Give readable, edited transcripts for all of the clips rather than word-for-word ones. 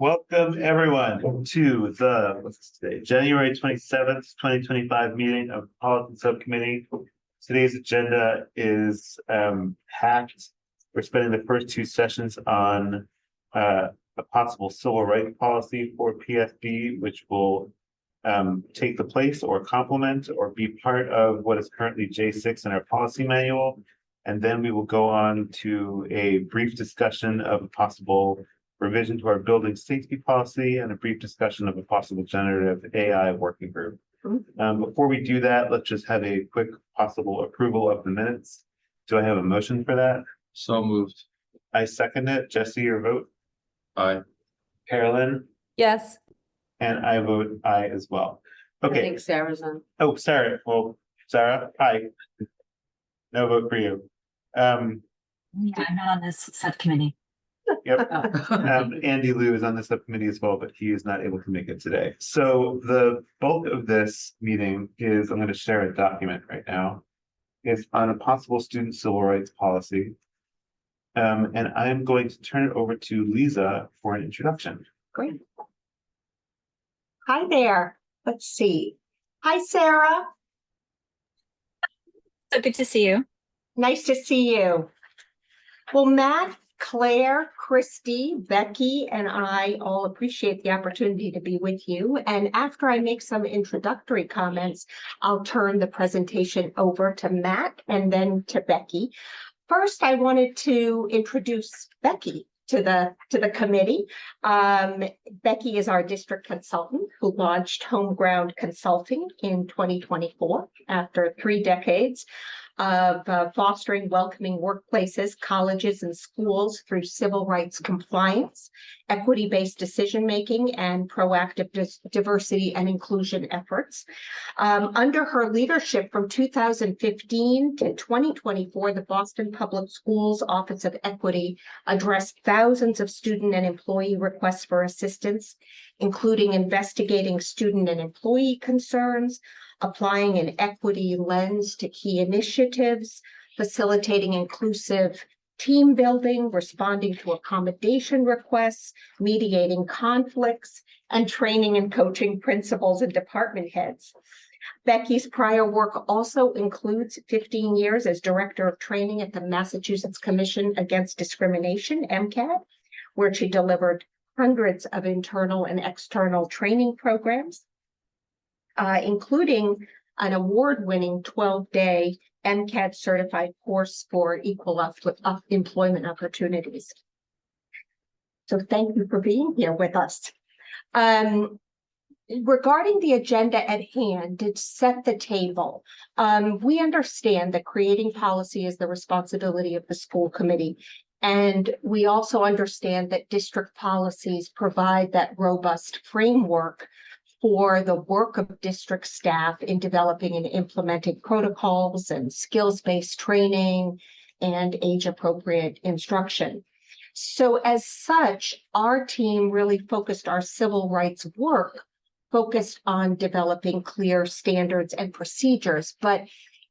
Welcome everyone to the January 27th, 2025 meeting of the Policy Subcommittee. Today's agenda is packed. We're spending the first two sessions on a possible civil rights policy for PSB, which will take the place or complement or be part of what is currently J6 in our policy manual. And then we will go on to a brief discussion of a possible revision to our building safety policy and a brief discussion of a possible generative AI working group. Before we do that, let's just have a quick possible approval of the minutes. Do I have a motion for that? So moved. I second it. Jesse, your vote? Aye. Carolyn? Yes. And I vote aye as well. I Okay. think Sarah's on. Oh, Sarah. Well, Sarah, aye. No vote for you. Yeah, I'm not on this subcommittee. Yep. Andy Liu is on the subcommittee as well, but he is not able to make it today. So the bulk of this meeting is, I'm going to share a document right now. It's on a possible student civil rights policy. And I'm going to turn it over to Lisa for an introduction. Great. Hi there. Let's see. Hi, Sarah. So good to see you. Nice to see you. Well, Matt, Claire, Christy, Becky, and I all appreciate the opportunity to be with you. And after I make some introductory comments, I'll turn the presentation over to Matt and then to Becky. First, I wanted to introduce Becky to the committee. Becky is our district consultant who launched Homeground Consulting in 2024 after 3 decades of fostering welcoming workplaces, colleges, and schools through civil rights compliance, equity-based decision-making, and proactive diversity and inclusion efforts. Under her leadership from 2015 to 2024, the Boston Public Schools Office of Equity addressed thousands of student and employee requests for assistance, including investigating student and employee concerns, applying an equity lens to key initiatives, facilitating inclusive team building, responding to accommodation requests, mediating conflicts, and training and coaching principals and department heads. Becky's prior work also includes 15 years as Director of Training at the Massachusetts Commission Against Discrimination, MCAD, where she delivered hundreds of internal and external training programs, including an award-winning 12-day MCAD certified course for equal employment opportunities. So thank you for being here with us. Regarding the agenda at hand, to set the table, we understand that creating policy is the responsibility of the school committee. And we also understand that district policies provide that robust framework for the work of district staff in developing and implementing protocols and skills-based training and age-appropriate instruction. So as such, our team really focused our civil rights work focused on developing clear standards and procedures. But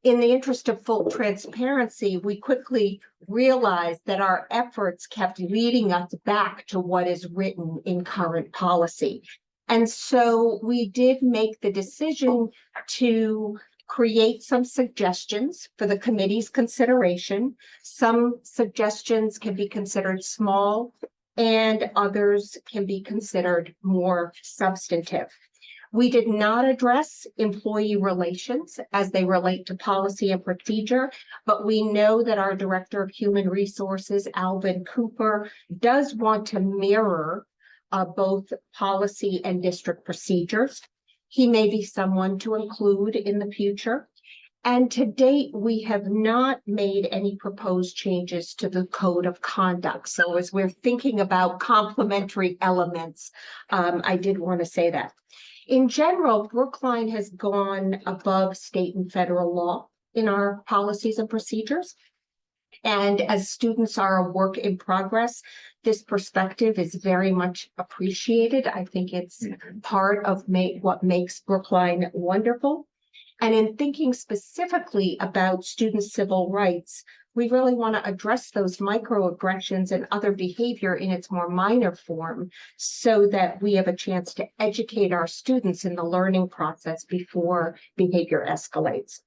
in the interest of full transparency, we quickly realized that our efforts kept leading us back to what is written in current policy. And so we did make the decision to create some suggestions for the committee's consideration. Some suggestions can be considered small and others can be considered more substantive. We did not address employee relations as they relate to policy and procedure, but we know that our Director of Human Resources, Alvin Cooper, does want to mirror both policy and district procedures. He may be someone to include in the future. And to date, we have not made any proposed changes to the code of conduct. So as we're thinking about complementary elements, I did want to say that. In general, Brookline has gone above state and federal law in our policies and procedures. And as students are a work in progress, this perspective is very much appreciated. I think it's part of what makes Brookline wonderful. And in thinking specifically about student civil rights, we really want to address those microaggressions and other behavior in its more minor form so that we have a chance to educate our students in the learning process before behavior escalates.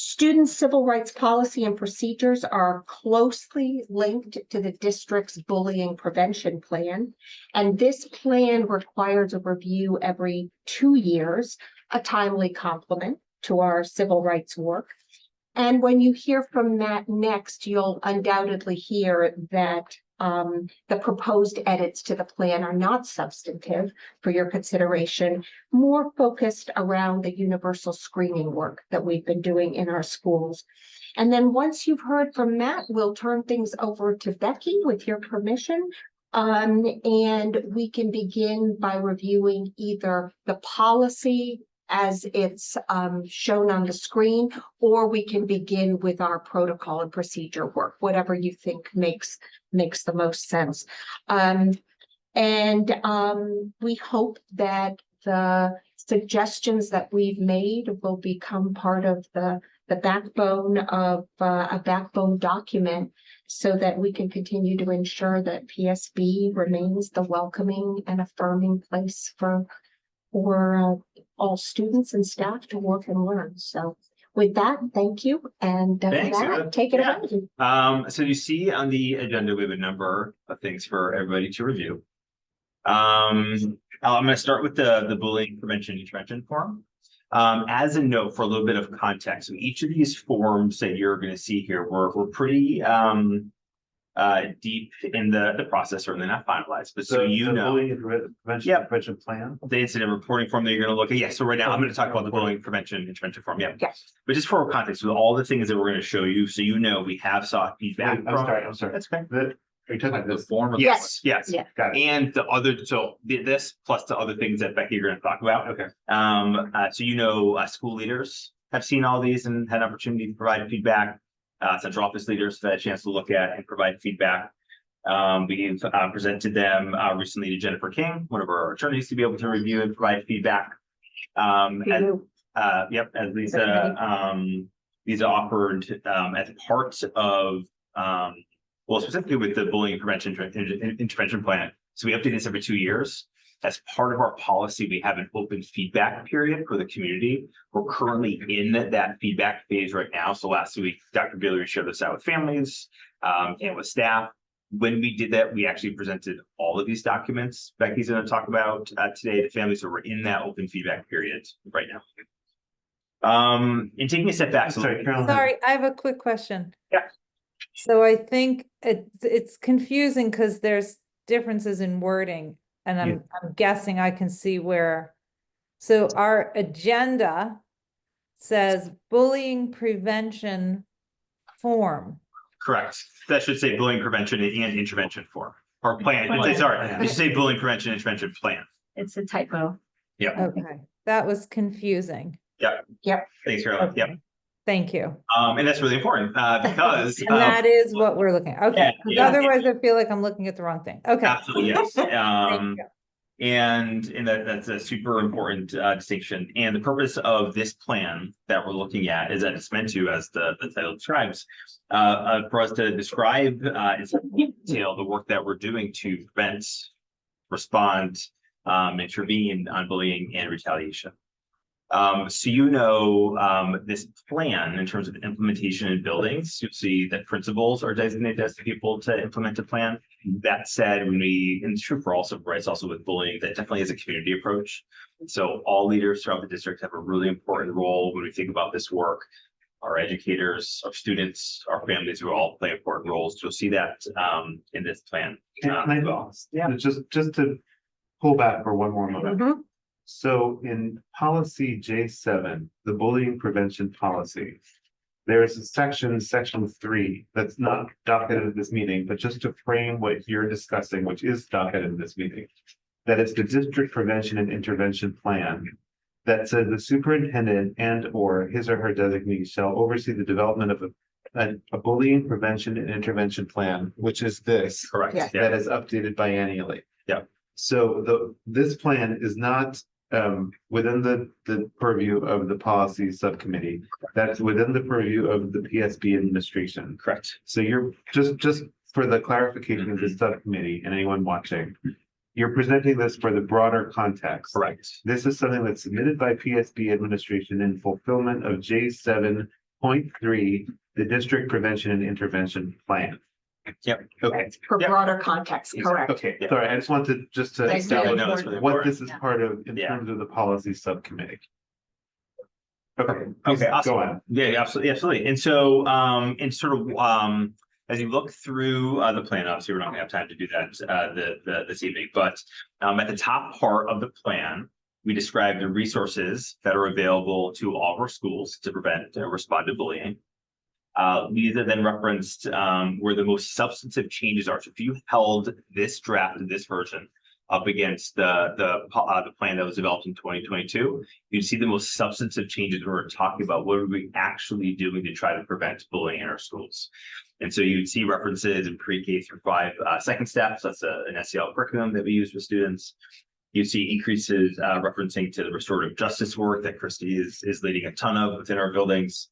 Student civil rights policy and procedures are closely linked to the district's bullying prevention plan. And this plan requires a review every 2 years, a timely complement to our civil rights work. And when you hear from Matt next, you'll undoubtedly hear that the proposed edits to the plan are not substantive for your consideration, more focused around the universal screening work that we've been doing in our schools. And then once you've heard from Matt, we'll turn things over to Becky with your permission. And we can begin by reviewing either the policy as it's shown on the screen, or we can begin with our protocol and procedure work, whatever you think makes the most sense. We hope that the suggestions that we've made will become part of the backbone of a backbone document so that we can continue to ensure that PSB remains the welcoming and affirming place for all students and staff to work and learn. So with that, thank you. And Thanks, Matt, take it away. So you see on the agenda, we have a number of things for everybody to review. I'm going to start with the bullying prevention intervention form. As a note for a little bit of context, so each of these forms that you're going to see here, we're pretty deep in the process, certainly not finalized, but so you know. Prevention plan. The incident reporting form that you're going to look at. Yeah, so right now I'm going to talk about the bullying prevention intervention form. Yeah. Yes. But just for context, with all the things that we're going to show you, so you know we have sought feedback. I'm sorry. That's okay. Are you talking about this? form of Yes, yes. Yeah. Got it. And the other, so this plus the other things that Becky, you're going to talk about. Okay. So you know, school leaders have seen all these and had an opportunity to provide feedback. Central office leaders have had a chance to look at and provide feedback. We've presented them recently to Jennifer King, one of our attorneys, to be able to review and provide feedback. As Lisa offered as part of well, specifically with the bullying prevention intervention plan. So we update this every 2 years. As part of our policy, we have an open feedback period for the community. We're currently in that feedback phase right now. So last week, Dr. Bailey shared this out with families and with staff. When we did that, we actually presented all of these documents Becky's going to talk about today to families who were in that open feedback period right now. And taking a step back. Sorry, Carolyn. Sorry, I have a quick question. Yeah. So I think it's confusing because there's differences in wording, and I'm guessing I can see where. So our agenda says bullying prevention form. Correct. That should say bullying prevention and intervention form or plan. It should say bullying prevention intervention plan. It's a typo. Yeah. Okay, that was confusing. Thanks, Carolyn. Yep. Thank you. And that's really important because And that is what we're looking at. Okay, 'cause yeah. otherwise I feel like I'm looking at the wrong thing. Okay. absolutely yes. Thank you. And that's a super important distinction. And the purpose of this plan that we're looking at is that it's meant to, as the title describes, for us to describe in some detail the work that we're doing to prevent, respond, intervene on bullying and retaliation. So you know this plan in terms of implementation in buildings, you'll see that principals are designated as the people to implement a plan. That said, and it's true for all civil rights, also with bullying, that definitely is a community approach. So all leaders throughout the district have a really important role when we think about this work. Our educators, our students, our families who all play important roles. You'll see that in this plan. Just to pull back for one more moment. Mhm. So in policy J7, the bullying prevention policy, there is a section 3, that's not docketed at this meeting, but just to frame what you're discussing, which is docketed in this meeting, that is the district prevention and intervention plan that says the superintendent and or his or her designee shall oversee the development of a bullying prevention and intervention plan, which is this, Correct. Yeah. that is updated biannually. Yeah. So this plan is not within the purview of the policy subcommittee. That's within the purview of the PSB administration. Correct. So you're just for the clarification of the subcommittee and anyone watching, you're presenting this for the broader context. Correct. This is something that's submitted by PSB administration in fulfillment of J7.3, the district prevention and intervention plan. Yep. Okay. For Yep. broader context, correct. Okay, Yeah. sorry, I just wanted to Thank you. Yeah, no, that's really what important. this is part of in Yeah. terms of the policy subcommittee. Okay. Okay, please awesome. Go on. Yeah, absolutely, absolutely. And so, and sort of, as you look through the plan, obviously, we're not gonna have time to do that this evening, but at the top part of the plan, we describe the resources that are available to all of our schools to prevent and respond to bullying. These are then referenced where the most substantive changes are. So if you held this draft, this version, up against the plan that was developed in 2022, you'd see the most substantive changes we're talking about. What are we actually doing to try to prevent bullying in our schools? And so you'd see references in pre-K through 5 second steps. That's an SEL curriculum that we use with students. You see increases referencing to the restorative justice work that Christy is leading a ton of within our buildings.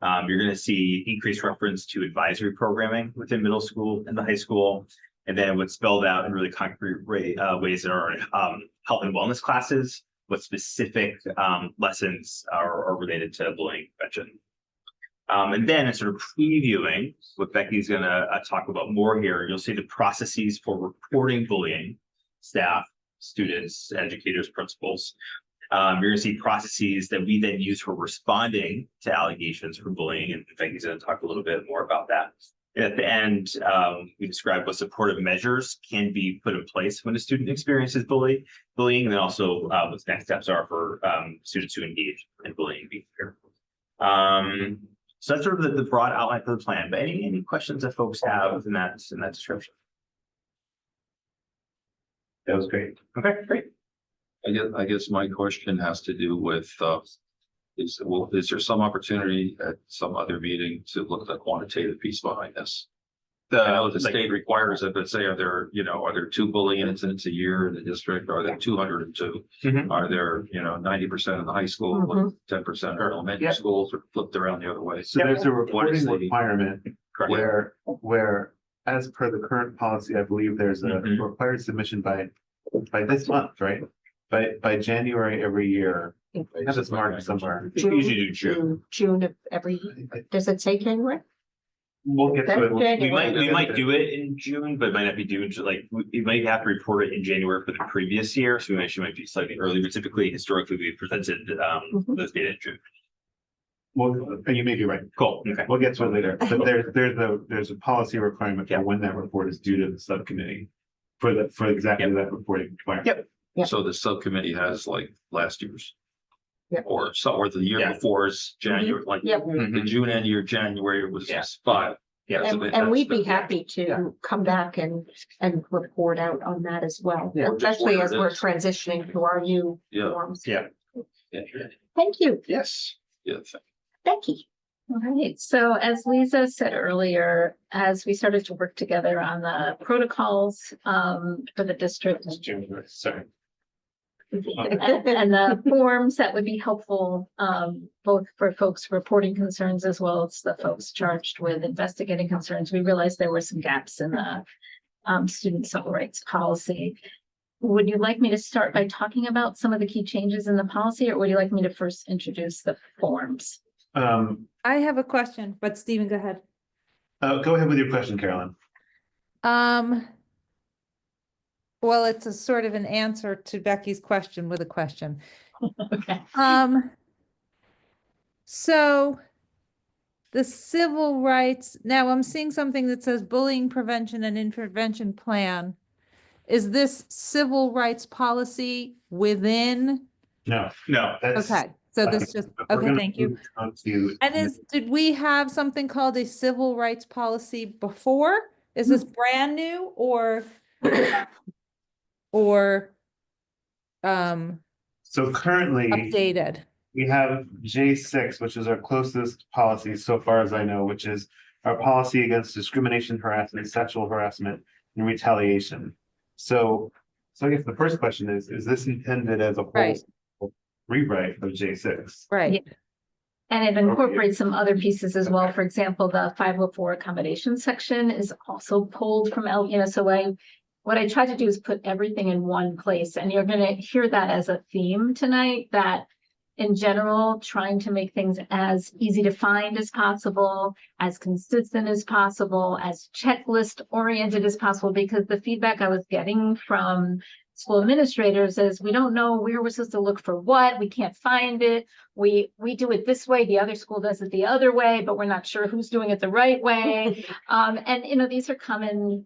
You're going to see increased reference to advisory programming within middle school and the high school. And then what's spelled out in really concrete ways that are health and wellness classes, what specific lessons are related to bullying prevention. And then in sort of previewing what Becky's going to talk about more here, you'll see the processes for reporting bullying, staff, students, educators, principals. You're going to see processes that we then use for responding to allegations for bullying, and Becky's going to talk a little bit more about that. And at the end, we describe what supportive measures can be put in place when a student experiences bullying, and then also what the next steps are for students who engage in bullying behavior. So that's sort of the broad outline for the plan. But any questions that folks have in that description? That was great. Okay, great. I guess my question has to do with, is there some opportunity at some other meeting to look at the quantitative piece behind this? I know the state requires it, but say, are there 2 bullying incidents a year in the district? Are there 202? Mhm. Are there, 90% in the high school, Mhm. 10% are elementary Yep. schools, or flipped around the other way? So there's a What is reporting the- requirement Correct. where, as per the current policy, I believe there's a Mhm. required submission by this month, right? By January every year. I have this marked somewhere. We usually do June. June of every, does it say January? We'll get to it. That's We January. might do it in June, but it might not be due until you might have to report it in January for the previous year. So we actually might be slightly early, but typically historically we've presented Mhm. those data in June. Well, you may be right. Cool. Okay. We'll get to it later, but there's a policy requirement Yeah. for when that report is due to the subcommittee. For exactly that reporting requirement. Yep. Yeah. So the subcommittee has like last year's. Yeah. Or the year Yeah. before's January, like Yep. the June end year, January was Yeah. 5. Yeah. That's a And, bit- and we'd be that's- happy to come back and report out on that as well, Yeah. especially as we're Just transitioning to our new Yeah. forms. Yeah. Yeah. Thank you, Yes. Yeah. Becky. All right, so as Lisa said earlier, as we started to work together on the protocols for the district January, sorry. and the forms that would be helpful both for folks reporting concerns as well as the folks charged with investigating concerns, we realized there were some gaps in the student civil rights policy. Would you like me to start by talking about some of the key changes in the policy, or would you like me to first introduce the forms? I have a question, but Stephen, go ahead. Go ahead with your question, Carolyn. Well, it's a sort of an answer to Becky's question with a question. Okay. So the civil rights, now I'm seeing something that says bullying prevention and intervention plan. Is this civil rights policy within? No, No. that's. Okay, so this just, we're okay, gonna thank you. move on to- And did we have something called a civil rights policy before? Is this brand new or So currently, updated? we have J6, which is our closest policy so far as I know, which is our policy against discrimination, harassment, sexual harassment, and retaliation. So I guess the first question is this intended as a whole Right. rewrite of J6. Right. And it incorporates some other pieces as well. For example, the 504 accommodation section is also pulled from so what I try to do is put everything in one place, and you're gonna hear that as a theme tonight, that in general, trying to make things as easy to find as possible, as consistent as possible, as checklist oriented as possible, because the feedback I was getting from school administrators is we don't know where we're supposed to look for what, we can't find it. We do it this way, the other school does it the other way, but we're not sure who's doing it the right way. And these are common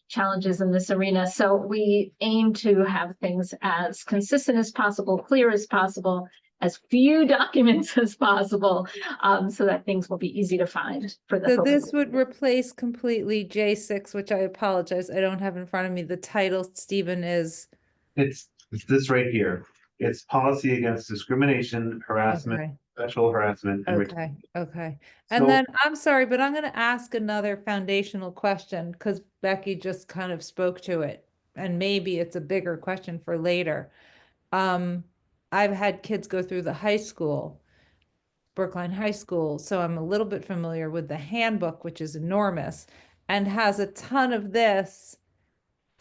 challenges in this arena. So we aim to have things as consistent as possible, clear as possible, as few documents as possible, so that things will be easy to find for the So folks. this would replace completely J6, which I apologize, I don't have in front of me. The title, Stephen, is. It's this right here. It's policy against discrimination, harassment, Okay, sexual harassment. And okay, okay. So- And then, I'm sorry, but I'm gonna ask another foundational question, because Becky just kind of spoke to it. And maybe it's a bigger question for later. I've had kids go through the high school, Brookline High School, so I'm a little bit familiar with the handbook, which is enormous and has a ton of this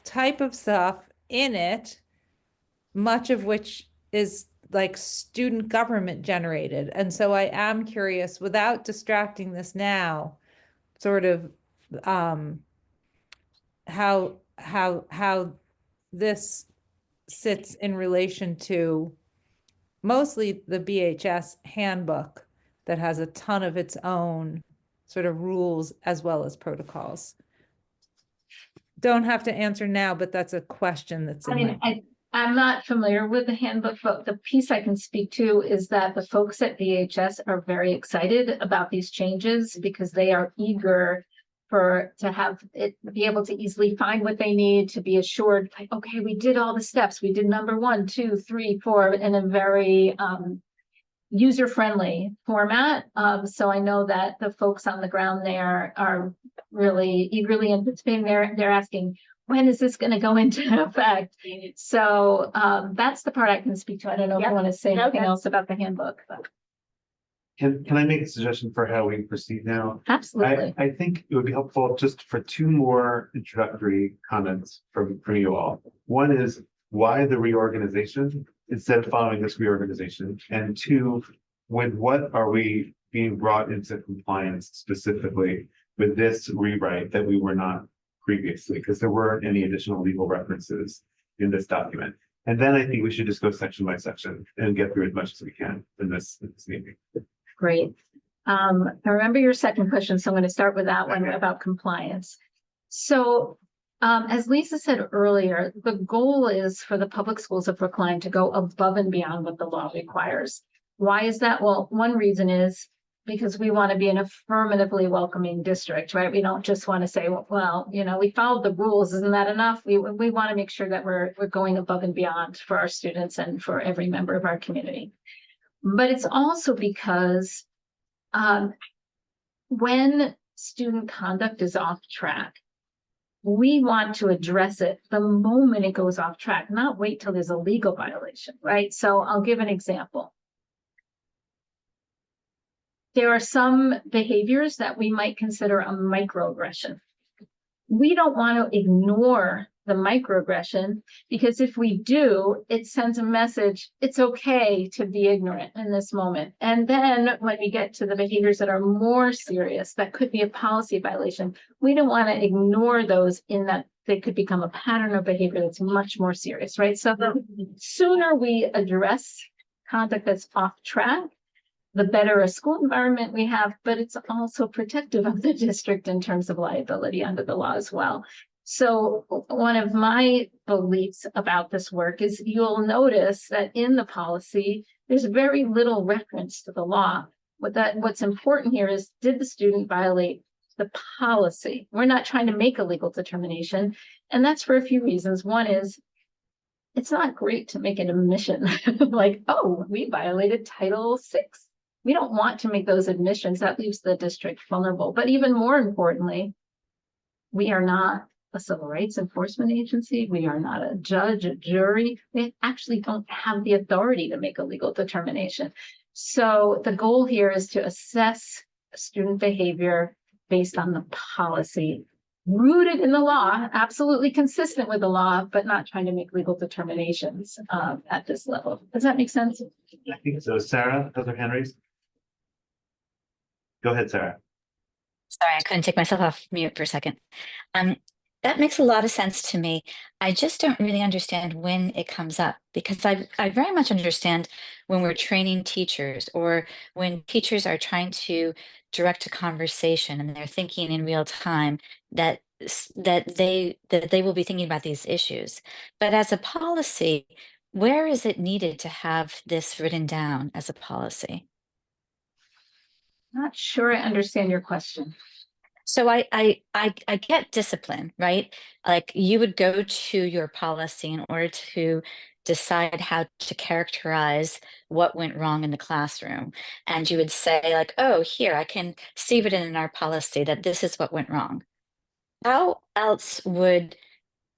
type of stuff in it, much of which is like student government generated. And so I am curious, without distracting this now, sort of how this sits in relation to mostly the BHS handbook that has a ton of its own sort of rules as well as protocols. Don't have to answer now, but that's a question that's in my. I'm not familiar with the handbook, but the piece I can speak to is that the folks at VHS are very excited about these changes because they are eager to have it be able to easily find what they need, to be assured, like, okay, we did all the steps. We did number 1, 2, 3, 4 in a very user-friendly format. So I know that the folks on the ground there are really eagerly anticipating. They're asking, when is this going to go into effect? So that's the part I can speak to. I don't know if you want to say anything else about the handbook. But. Can I make a suggestion for how we proceed now? Absolutely. I think it would be helpful just for 2 more introductory comments from you all. One is why the reorganization instead of following this reorganization, and 2, with what are we being brought into compliance specifically with this rewrite that we were not previously, because there weren't any additional legal references in this document. And then I think we should just go section by section and get through as much as we can in this meeting. Great. I remember your second question, so I'm going to start with that one about compliance. So, as Lisa said earlier, the goal is for the public schools of Brookline to go above and beyond what the law requires. Why is that? Well, one reason is because we want to be an affirmatively welcoming district, right? We don't just want to say, well, we followed the rules. Isn't that enough? We want to make sure that we're going above and beyond for our students and for every member of our community. But it's also because when student conduct is off track, we want to address it the moment it goes off track, not wait till there's a legal violation, right? So I'll give an example. There are some behaviors that we might consider a microaggression. We don't want to ignore the microaggression, because if we do, it sends a message, it's okay to be ignorant in this moment. And then when we get to the behaviors that are more serious, that could be a policy violation, we don't want to ignore those in that they could become a pattern of behavior that's much more serious, right? So the sooner we address conduct that's off track, the better a school environment we have, but it's also protective of the district in terms of liability under the law as well. So one of my beliefs about this work is you'll notice that in the policy, there's very little reference to the law. What's important here is, did the student violate the policy? We're not trying to make a legal determination. And that's for a few reasons. One is, it's not great to make an admission like, oh, we violated Title VI. We don't want to make those admissions. That leaves the district vulnerable. But even more importantly, we are not a civil rights enforcement agency. We are not a judge, a jury. We actually don't have the authority to make a legal determination. So the goal here is to assess student behavior based on the policy, rooted in the law, absolutely consistent with the law, but not trying to make legal determinations at this level. Does that make sense? I think so. Sarah, those are hand raised. Go ahead, Sarah. Sorry, I couldn't take myself off mute for a second. That makes a lot of sense to me. I just don't really understand when it comes up, because I very much understand when we're training teachers, or when teachers are trying to direct a conversation and they're thinking in real time that they will be thinking about these issues. But as a policy, where is it needed to have this written down as a policy? Not sure I understand your question. So I get discipline, right? Like, you would go to your policy in order to decide how to characterize what went wrong in the classroom. And you would say, like, oh, here, I can see it in our policy that this is what went wrong. How else would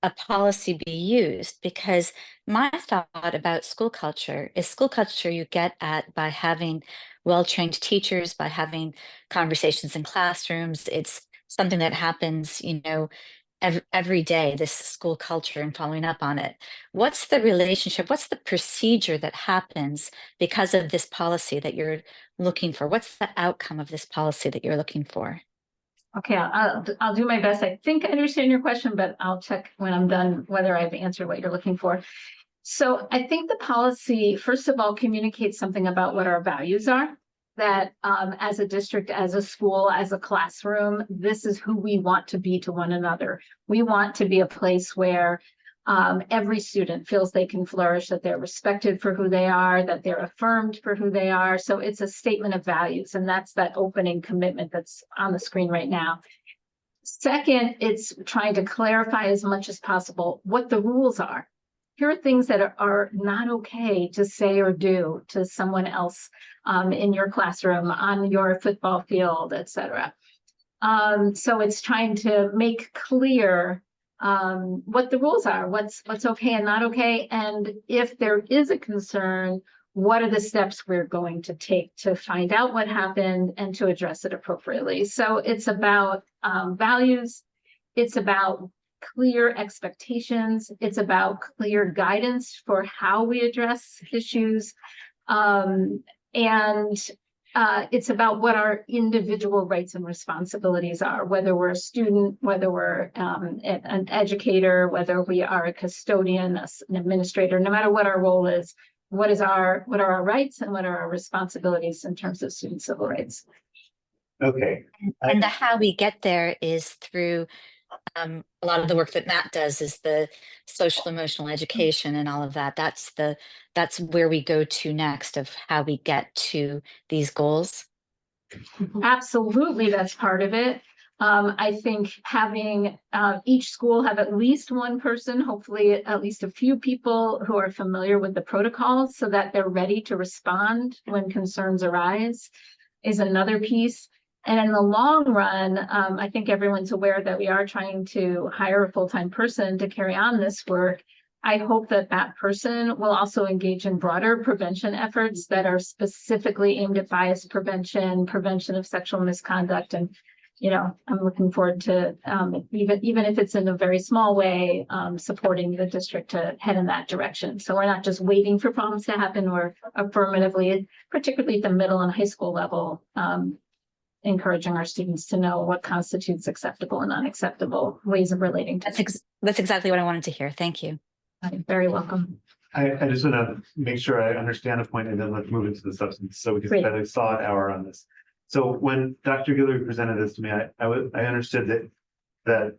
a policy be used? Because my thought about school culture is school culture you get at by having well-trained teachers, by having conversations in classrooms. It's something that happens, every day, this school culture and following up on it. What's the relationship? What's the procedure that happens because of this policy that you're looking for? What's the outcome of this policy that you're looking for? Okay, I'll do my best. I think I understand your question, but I'll check when I'm done whether I've answered what you're looking for. So I think the policy, first of all, communicates something about what our values are, that as a district, as a school, as a classroom, this is who we want to be to one another. We want to be a place where every student feels they can flourish, that they're respected for who they are, that they're affirmed for who they are. So it's a statement of values, and that's that opening commitment that's on the screen right now. Second, it's trying to clarify as much as possible what the rules are. Here are things that are not okay to say or do to someone else in your classroom, on your football field, etc. So it's trying to make clear what the rules are, what's okay and not okay. And if there is a concern, what are the steps we're going to take to find out what happened and to address it appropriately. So it's about values. It's about clear expectations. It's about clear guidance for how we address issues. It's about what our individual rights and responsibilities are, whether we're a student, whether we're an educator, whether we are a custodian, an administrator, no matter what our role is, what are our rights and what are our responsibilities in terms of student civil rights. Okay. And the how we get there is through a lot of the work that Matt does, is the social emotional education and all of that. That's where we go to next, of how we get to these goals. Absolutely, that's part of it. I think having each school have at least one person, hopefully at least a few people who are familiar with the protocols so that they're ready to respond when concerns arise, is another piece. And in the long run, I think everyone's aware that we are trying to hire a full-time person to carry on this work. I hope that that person will also engage in broader prevention efforts that are specifically aimed at bias prevention, prevention of sexual misconduct. And, I'm looking forward to, even if it's in a very small way, supporting the district to head in that direction. So we're not just waiting for problems to happen, we're affirmatively, particularly at the middle and high school level, encouraging our students to know what constitutes acceptable and unacceptable ways of relating to. That's exactly what I wanted to hear. Thank you. You're very welcome. I just want to make sure I understand the point, and then let's move into the substance. So we can Great. spend a solid hour on this. So when Dr. Guillory presented this to me, I understood that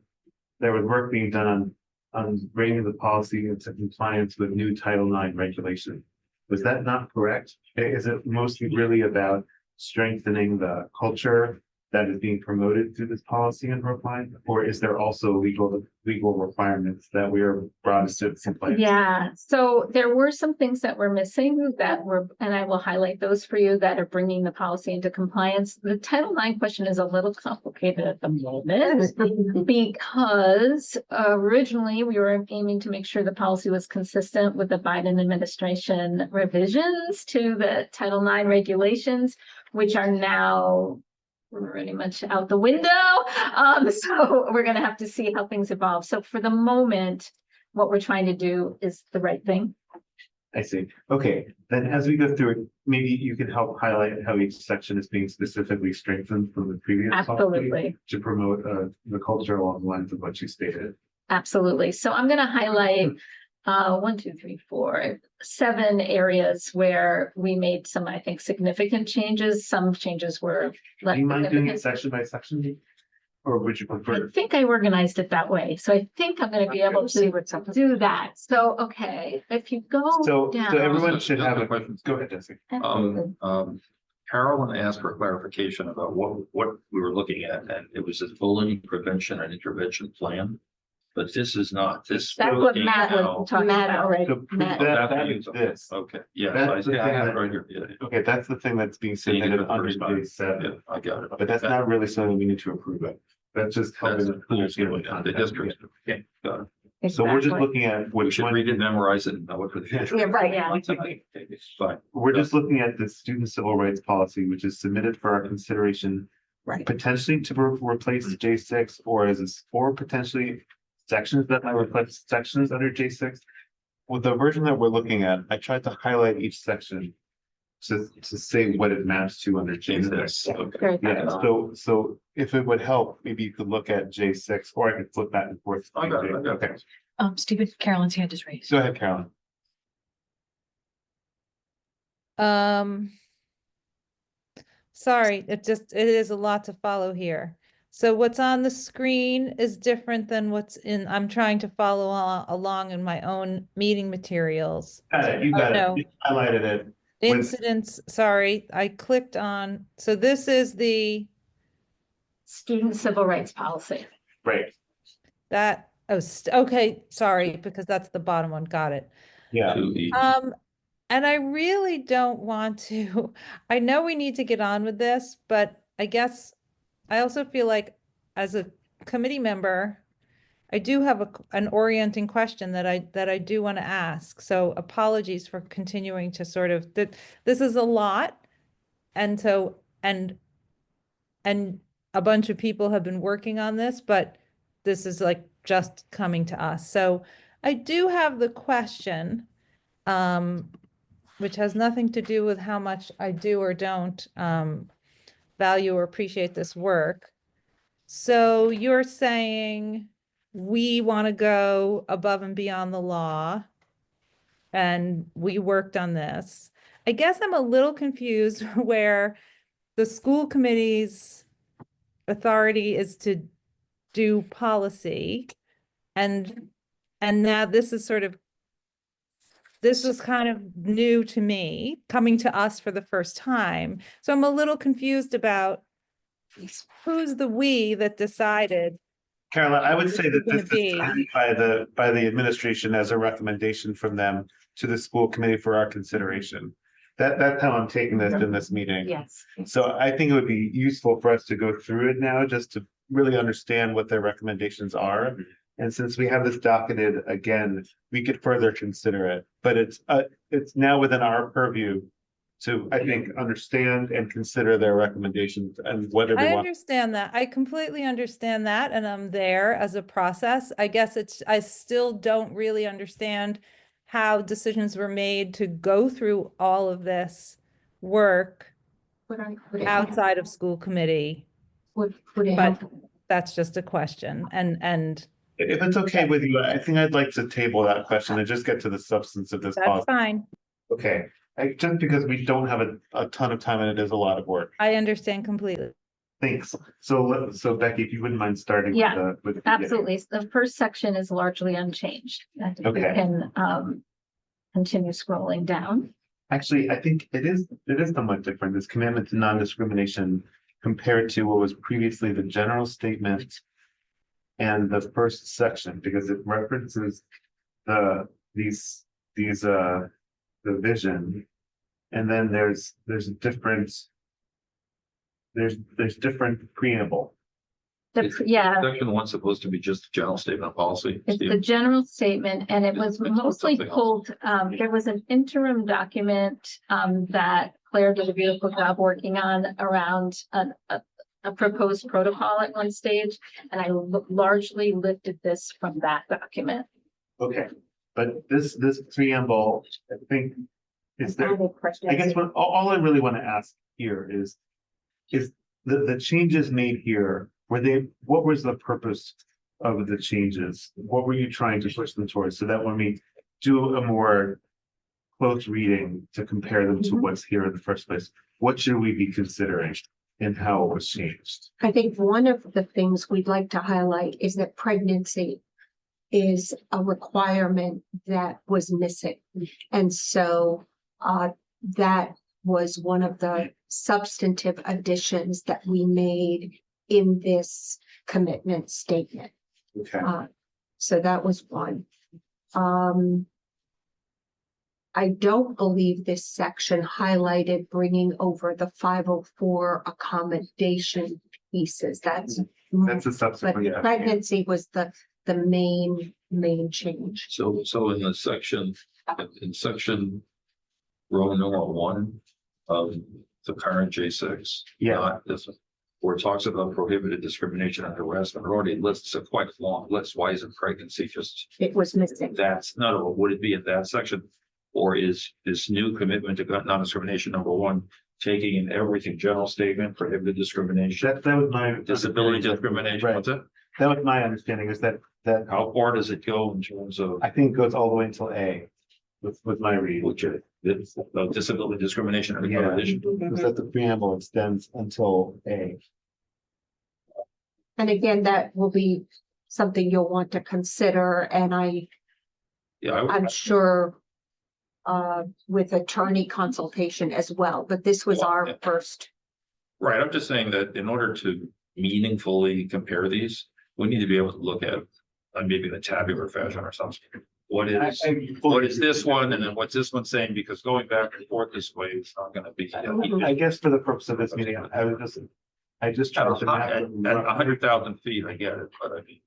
there was work being done on bringing the policy into compliance with new Title IX regulation. Was that not correct? Is it mostly really about strengthening the culture that is being promoted through this policy in Brookline? Or is there also legal requirements that we are brought into compliance? Yeah, so there were some things that were missing that were, and I will highlight those for you that are bringing the policy into compliance. The Title IX question is a little complicated at the moment because originally we were aiming to make sure the policy was consistent with the Biden administration revisions to the Title IX regulations, which are now pretty much out the window. So we're gonna have to see how things evolve. So for the moment, what we're trying to do is the right thing. I see. Okay, then as we go through it, maybe you can help highlight how each section is being specifically strengthened from the previous policy Absolutely. to promote the culture along the lines of what you stated. Absolutely. So I'm gonna highlight 7 areas where we made some, I think, significant changes. Some changes were Do less you mind doing it significant. section by section? Or would you I prefer? think I organized it that way, so I think I'm gonna be able to do that. So, okay, if you go So down. everyone should have Just a a question. go ahead, Jesse. Carolyn asked for clarification about what we were looking at, and it was a bullying prevention and intervention plan. But this is not, this. That's we're what looking Matt now- was talking Matt about. already. So Matt. that is this. Okay, yes, That's the I have thing it right here, yeah, Okay, that's the thing that's being So you submitted did the under first time. J7. yeah, I got it. But that's not really something we need to approve of. That's just helping That's us understand what the content. district, okay, got it. So we're just Exactly. looking at We which should one, read it, memorize it, and know it for the future. Yeah, right. Yeah. Fine. we're just looking at the student civil rights policy, which is submitted for our consideration. Right. Potentially to replace J6 or potentially sections that might replace sections under J6. With the version that we're looking at, I tried to highlight each section to say what it maps to under J6. Okay. Very Yeah, thoughtful. so if it would help, maybe you could look at J6 or I could flip back and forth. I got it, I got Okay, it. Stephen, Carolyn's hand is raised. go ahead, Carolyn. Sorry, it is a lot to follow here. So what's on the screen is different than what's I'm trying to follow along in my own meeting materials. You got no. it. You highlighted it. With- Incidents, sorry, I clicked on, so this is Student civil rights policy. Right, okay, sorry, because that's the bottom one, got it. yeah. 2E. And I really don't want to, I know we need to get on with this, but I guess I also feel like as a committee member, I do have an orienting question that I do want to ask. So apologies for continuing to sort of, this is a lot. And so, and a bunch of people have been working on this, but this is like just coming to us. So I do have the question, which has nothing to do with how much I do or don't value or appreciate this work. So you're saying we want to go above and beyond the law, and we worked on this. I guess I'm a little confused where the school committee's authority is to do policy, and now this is kind of new to me, coming to us for the first time. So I'm a little confused about who's the we that decided. Carolyn, I would say that Gonna this be- is sent by the administration as a recommendation from them to the school committee for our consideration. That's how I'm taking this in this meeting. Yes. So I think it would be useful for us to go through it now, just to really understand what their recommendations are. And since we have this docketed again, we could further consider it, but it's now within our purview to, I think, understand and consider their recommendations and whether I we want. understand that. I completely understand that, and I'm there as a process. I guess I still don't really understand how decisions were made to go through all of this work Would it help- outside of school committee. would it But help- that's just a question, and If it's okay with you, I think I'd like to table that question and just get to the substance of this that's policy. fine. Okay, just because we don't have a ton of time and it is a lot of work. I understand completely. Thanks. So Becky, if you wouldn't mind starting with Yeah, with the beginning. Absolutely. The first section is largely unchanged. I think we Okay. can continue scrolling down. Actually, I think it is somewhat different. This commitment to non-discrimination compared to what was previously the general statement and the first section, because it references the vision, and then there's a different there's different preamble. Yeah, Section one's supposed to be just a general statement of policy. it's the general statement, and it was mostly Something else. pulled, there was an interim document that Claire did a beautiful job working on around a proposed protocol at one stage, and I largely lifted this from that document. Okay, but this preamble, I think, is there. I guess all I really want to ask here is the changes made here, what was the purpose of the changes? What were you trying to push them towards, so that when we do a more close reading to compare them to what's here in the first place, what should we be considering and how it was changed? I think one of the things we'd like to highlight is that pregnancy is a requirement that was missing. And so that was one of the substantive additions that we made in this commitment statement. Okay, So that was one. I don't believe this section highlighted bringing over the 504 accommodation pieces. That's that's a but subsequent. Yeah. pregnancy was the main change. So in the section, in section Roman numeral 1 of the current J6. Yeah. Not this one, where it talks about prohibited discrimination and harassment, it already lists a quite long list. Why isn't pregnancy just, It was missing. that's not, would it be in that section? Or is this new commitment to non-discrimination number 1, taking in everything, general statement, prohibited discrimination, That was my disability discrimination, Right. what's it? That was my understanding, is that How far does it go in terms of, I think it goes all the way until A with my read. which are, disability discrimination and Yeah. accommodation? Is that the preamble extends until A. And again, that will be something you'll want to consider, and Yeah, I'm sure with attorney consultation as well, but this was Well, our yeah. first. right, I'm just saying that in order to meaningfully compare these, we need to be able to look at maybe the tabular fashion or something. What is this one, and then what's this one saying? Because going back and forth this way, it's not gonna be. I guess for the purpose of this meeting, I just At tried to map it. 100,000 feet, I get it, but I mean,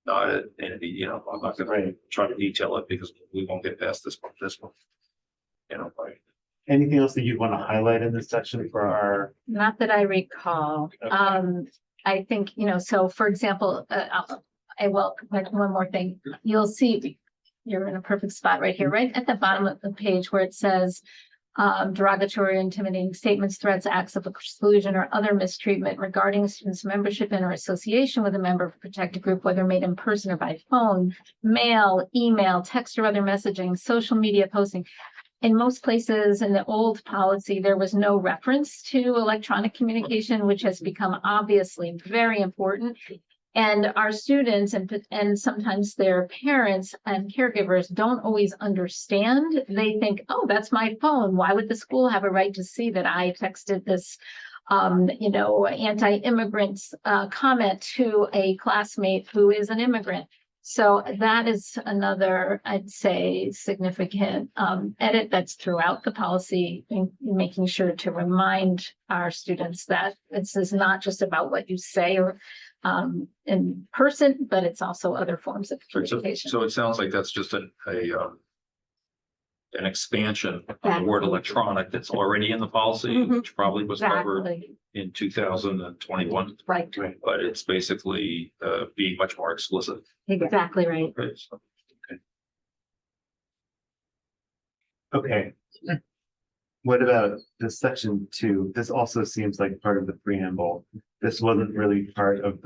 not at any, I'm not gonna Right. try to detail it because we won't get past this one, right? Anything else that you'd want to highlight in this section for our? Not that I recall. Okay. I think, so for example, I will, like, one more thing. You'll see, you're in a perfect spot right here, right at the bottom of the page where it says derogatory, intimidating statements, threats, acts of exclusion, or other mistreatment regarding a student's membership in or association with a member of a protected group, whether made in person or by phone, mail, email, text, or other messaging, social media posting. In most places in the old policy, there was no reference to electronic communication, which has become obviously very important. And our students and sometimes their parents and caregivers don't always understand. They think, oh, that's my phone. Why would the school have a right to see that I texted this, anti-immigrant comment to a classmate who is an immigrant? So that is another, I'd say, significant edit that's throughout the policy, in making sure to remind our students that this is not just about what you say or in person, but it's also other forms of communication. So it sounds like that's just an expansion of the word electronic that's already in the policy, Mhm. which probably was covered Exactly, in 2021, right, but it's basically being much more explicit. exactly right. Okay, so, Okay. What about this section 2? This also seems like part of the preamble. This wasn't really part of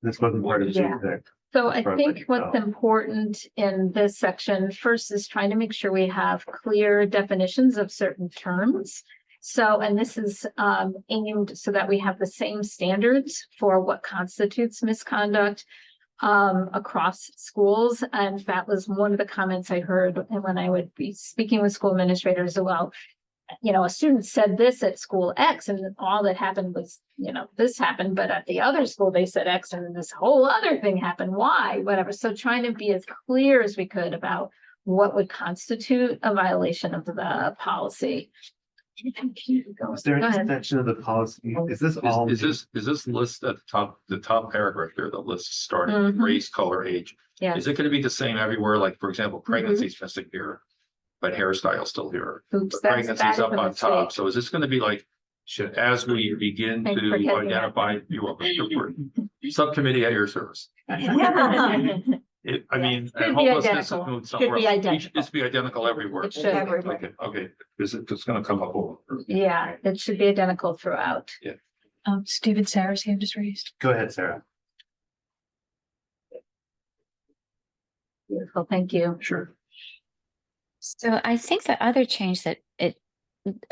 this wasn't part of Yeah. J6. So I As far as think can what's tell. important in this section first is trying to make sure we have clear definitions of certain terms. So, and this is aimed so that we have the same standards for what constitutes misconduct across schools. And that was one of the comments I heard when I would be speaking with school administrators as well. a student said this at school X and all that happened was, this happened, but at the other school, they said X and this whole other thing happened, Y, whatever. So trying to be as clear as we could about what would constitute a violation of the policy. Is there an extension of the policy? Is this all? Is this list at the top paragraph there, the list starting race, color, age? Yeah. Is it gonna be the same everywhere? Like, for example, pregnancy's missing here, but hairstyle's still here. Oops, But that pregnancy's is up a on top. mistake. So is this gonna be like, as we begin Thank you for to catching that. identify, subcommittee at your service? I mean, Should be homelessness identical. moved Should somewhere be else. identical. It should just be identical everywhere. It should. Everywhere. Okay, is it just gonna come up over? Yeah, it should be identical throughout. David Sarah's hand is raised. Go ahead, Sarah. Beautiful, thank you. Sure. So I think the other change that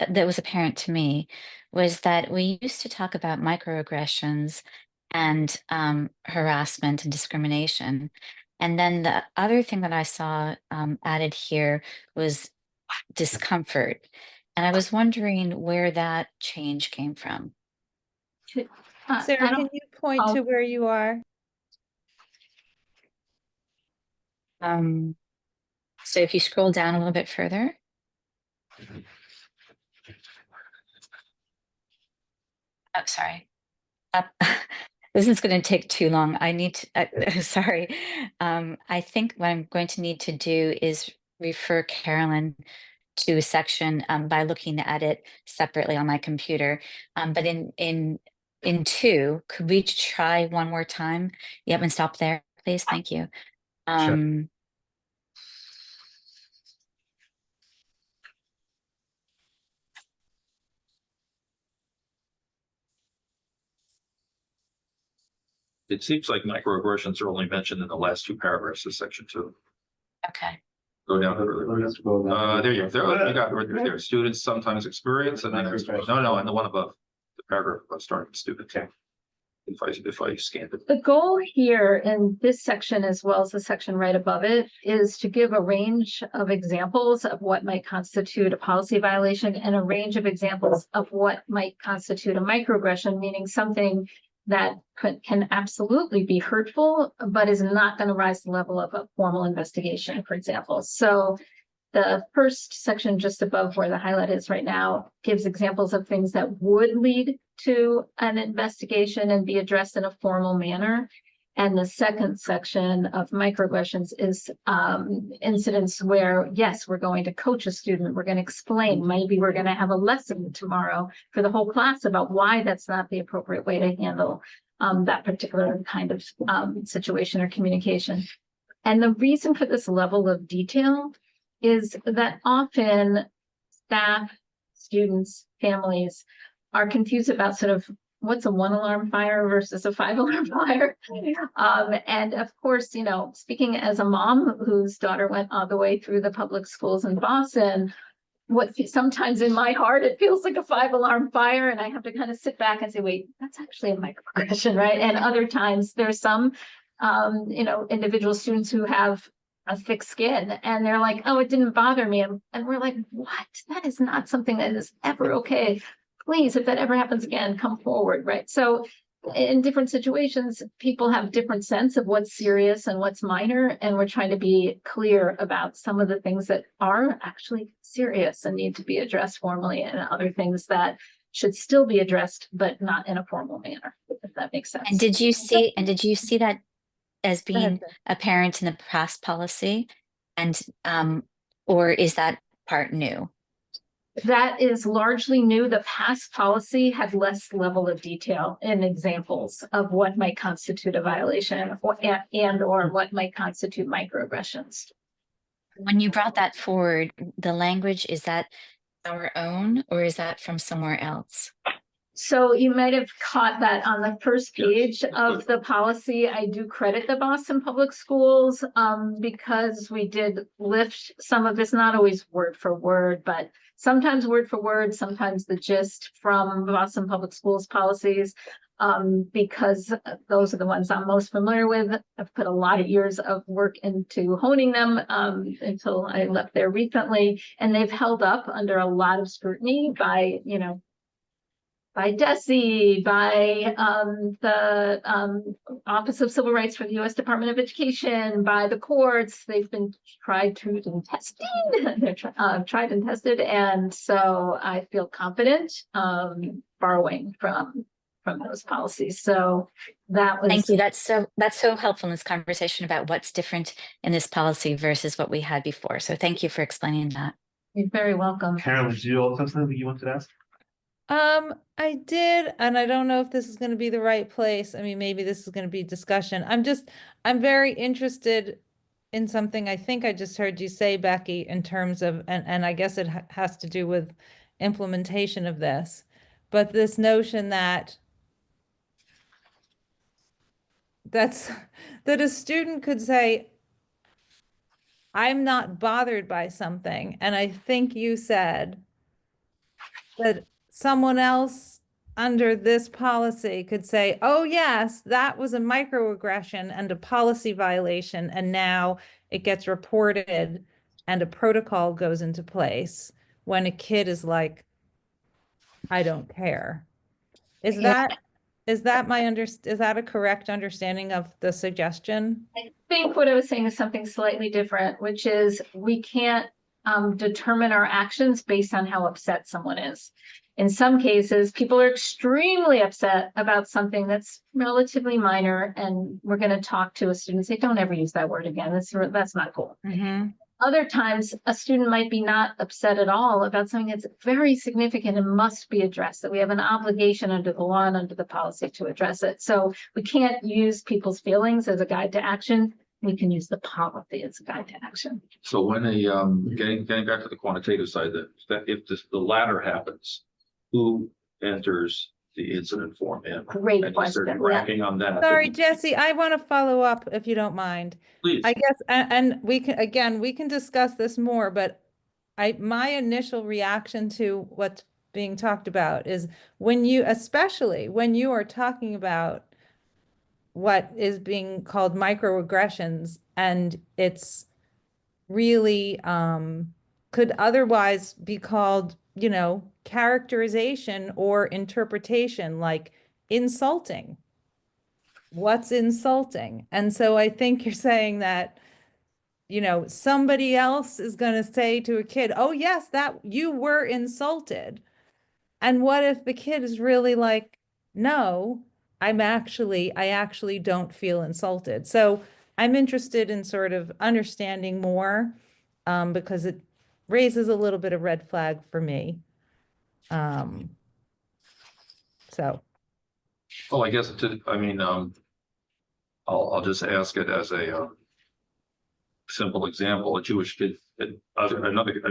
was apparent to me was that we used to talk about microaggressions and harassment and discrimination. And then the other thing that I saw added here was discomfort. And I was wondering where that change came from. Sarah, can you point to where you are? So if you scroll down a little bit further. Oh, sorry. Up. This is going to take too long. I need to, sorry. I think what I'm going to need to do is refer Carolyn to a section by looking at it separately on my computer. But in two, could we try one more time? Yep, and stop there, please. Thank you. Sure. It seems like microaggressions are only mentioned in the last two paragraphs of section 2. Okay. Go down further. There you go. You got it right there. Students sometimes experience, and then there's no, and the one above the paragraph about starting with students. If I scanned it. The goal here in this section, as well as the section right above it, is to give a range of examples of what might constitute a policy violation and a range of examples of what might constitute a microaggression, meaning something that can absolutely be hurtful, but is not going to rise to the level of a formal investigation, for example. So the first section just above where the highlight is right now gives examples of things that would lead to an investigation and be addressed in a formal manner. And the second section of microaggressions is incidents where, yes, we're going to coach a student, we're going to explain, maybe we're going to have a lesson tomorrow for the whole class about why that's not the appropriate way to handle that particular kind of situation or communication. And the reason for this level of detail is that often staff, students, families are confused about sort of what's a 1-alarm fire versus a 5-alarm fire. And of course, speaking as a mom whose daughter went all the way through the public schools in Boston, what sometimes in my heart, it feels like a 5-alarm fire. And I have to kind of sit back and say, wait, that's actually a microaggression, right? And other times there's some, individual students who have a thick skin and they're like, oh, it didn't bother me. And we're like, what? That is not something that is ever okay. Please, if that ever happens again, come forward, right? So in different situations, people have different sense of what's serious and what's minor, and we're trying to be clear about some of the things that are actually serious and need to be addressed formally, and other things that should still be addressed, but not in a formal manner, if that makes sense. And did you see that as being apparent in the past policy? And or is that part new? That is largely new. The past policy had less level of detail in examples of what might constitute a violation or what might constitute microaggressions. When you brought that forward, the language, is that our own or is that from somewhere else? So you might have caught that on the first page of the policy. I do credit the Boston Public Schools because we did lift some of this, not always word for word, but sometimes word for word, sometimes the gist from Boston Public Schools policies. because those are the ones I'm most familiar with. I've put a lot of years of work into honing them until I left there recently, and they've held up under a lot of scrutiny by, by DESE, by the Office of Civil Rights for the U.S. Department of Education, by the courts. They've been tried, true, and tested. They're tried and tested, and so I feel confident borrowing from those policies. So that was. Thank you. That's so helpful in this conversation about what's different in this policy versus what we had before. So thank you for explaining that. You're very welcome. Carolyn, do you also have something you wanted to ask? I did, and I don't know if this is going to be the right place. I mean, maybe this is going to be discussion. I'm very interested in something I think I just heard you say, Becky, in terms of, and I guess it has to do with implementation of this, but this notion that that a student could say, I'm not bothered by something. And I think you said that someone else under this policy could say, oh yes, that was a microaggression and a policy violation, and now it gets reported and a protocol goes into place when a kid is like, I don't care. Is that a correct understanding of the suggestion? I think what I was saying is something slightly different, which is we can't determine our actions based on how upset someone is. In some cases, people are extremely upset about something that's relatively minor, and we're going to talk to a student and say, don't ever use that word again. That's not cool. Mm-hmm. Other times, a student might be not upset at all about something that's very significant and must be addressed, that we have an obligation under the law and under the policy to address it. So we can't use people's feelings as a guide to action. We can use the policy as a guide to action. So when getting back to the quantitative side, that if the latter happens, who enters the incident form in? Great And you start question. tracking on that. Sorry, Jesse, I want to follow up if you don't mind. Please. I guess, and we can discuss this more, but my initial reaction to what's being talked about is especially when you are talking about what is being called microaggressions, and it's really could otherwise be called, characterization or interpretation, like insulting. What's insulting? And so I think you're saying that, somebody else is going to say to a kid, oh yes, that you were insulted. And what if the kid is really like, no, I actually don't feel insulted. So I'm interested in sort of understanding more, because it raises a little bit of red flag for me. So. Well, I guess I'll just ask it as a simple example. A Jewish kid, a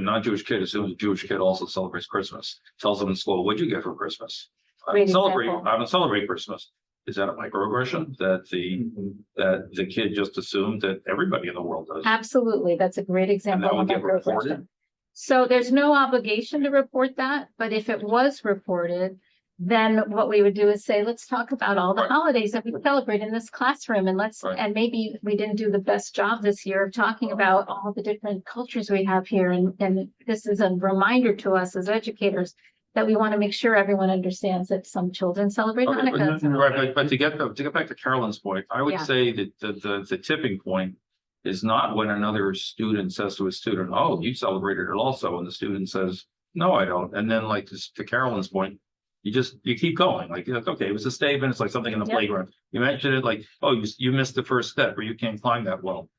non-Jewish kid, assumes a Jewish kid also celebrates Christmas. Tells them in school, "What'd you get for Christmas?" I Great don't celebrate Christmas. Is that a microaggression that the kid just assumed that everybody in the world does? Absolutely. That's a great example And that of would get microaggression. reported? So there's no obligation to report that, but if it was reported, then what we would do is say, let's talk about all the Right. holidays that we celebrate in this classroom, and Right. and maybe we didn't do the best job this year of talking about all the different cultures we have here. And this is a reminder to us as educators that we want to make sure everyone understands that some children celebrate Okay, Hanukkah. right, but to get back to Carolyn's point, I would Yeah. say that the tipping point is not when another student says to a student, "Oh, you celebrated it also," and the student says, "No, I don't." And then, like, to Carolyn's point, you keep going. Like, okay, it was a statement. It's like something in the Yep. playground. You mentioned it, like, "Oh, you missed the first step, or you can't climb that well."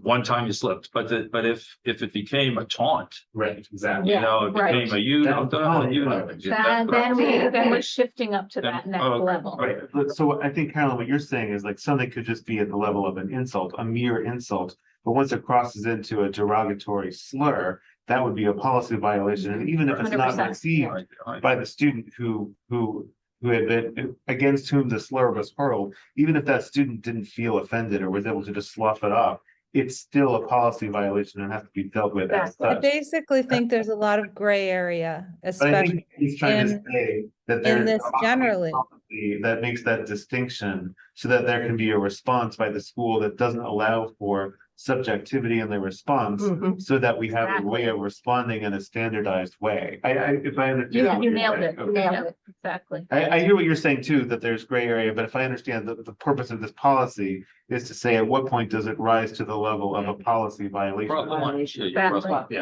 One time you slipped, but if it became a taunt, Right, exactly. Yeah. it right. became a you don't Then we're shifting up to that next okay, level. right. But so I think, Carolyn, what you're saying is like something could just be at the level of an insult, a mere insult. But once it crosses into a derogatory slur, that would be a policy violation. And even if it's not 100%. received Right. by the student who had been against whom the slur was hurled, even if that student didn't feel offended or was able to just slough it off, it's still a policy violation and has to be dealt with as Exactly. I such. basically think there's a lot of gray area, But I especially think he's trying to in- say that in there's this generally. that makes that distinction so that there can be a response by the school that doesn't allow for subjectivity in the response, Mhm. so that we have a Exactly. way of responding in a standardized way. If I understand. Yeah, what You you're nailed saying, it. okay. Nailed Yeah, it. exactly. I hear what you're saying too, that there's gray area, but if I understand the purpose of this policy is to say at what point does it rise to the level of a policy violation? Problem one, Exactly.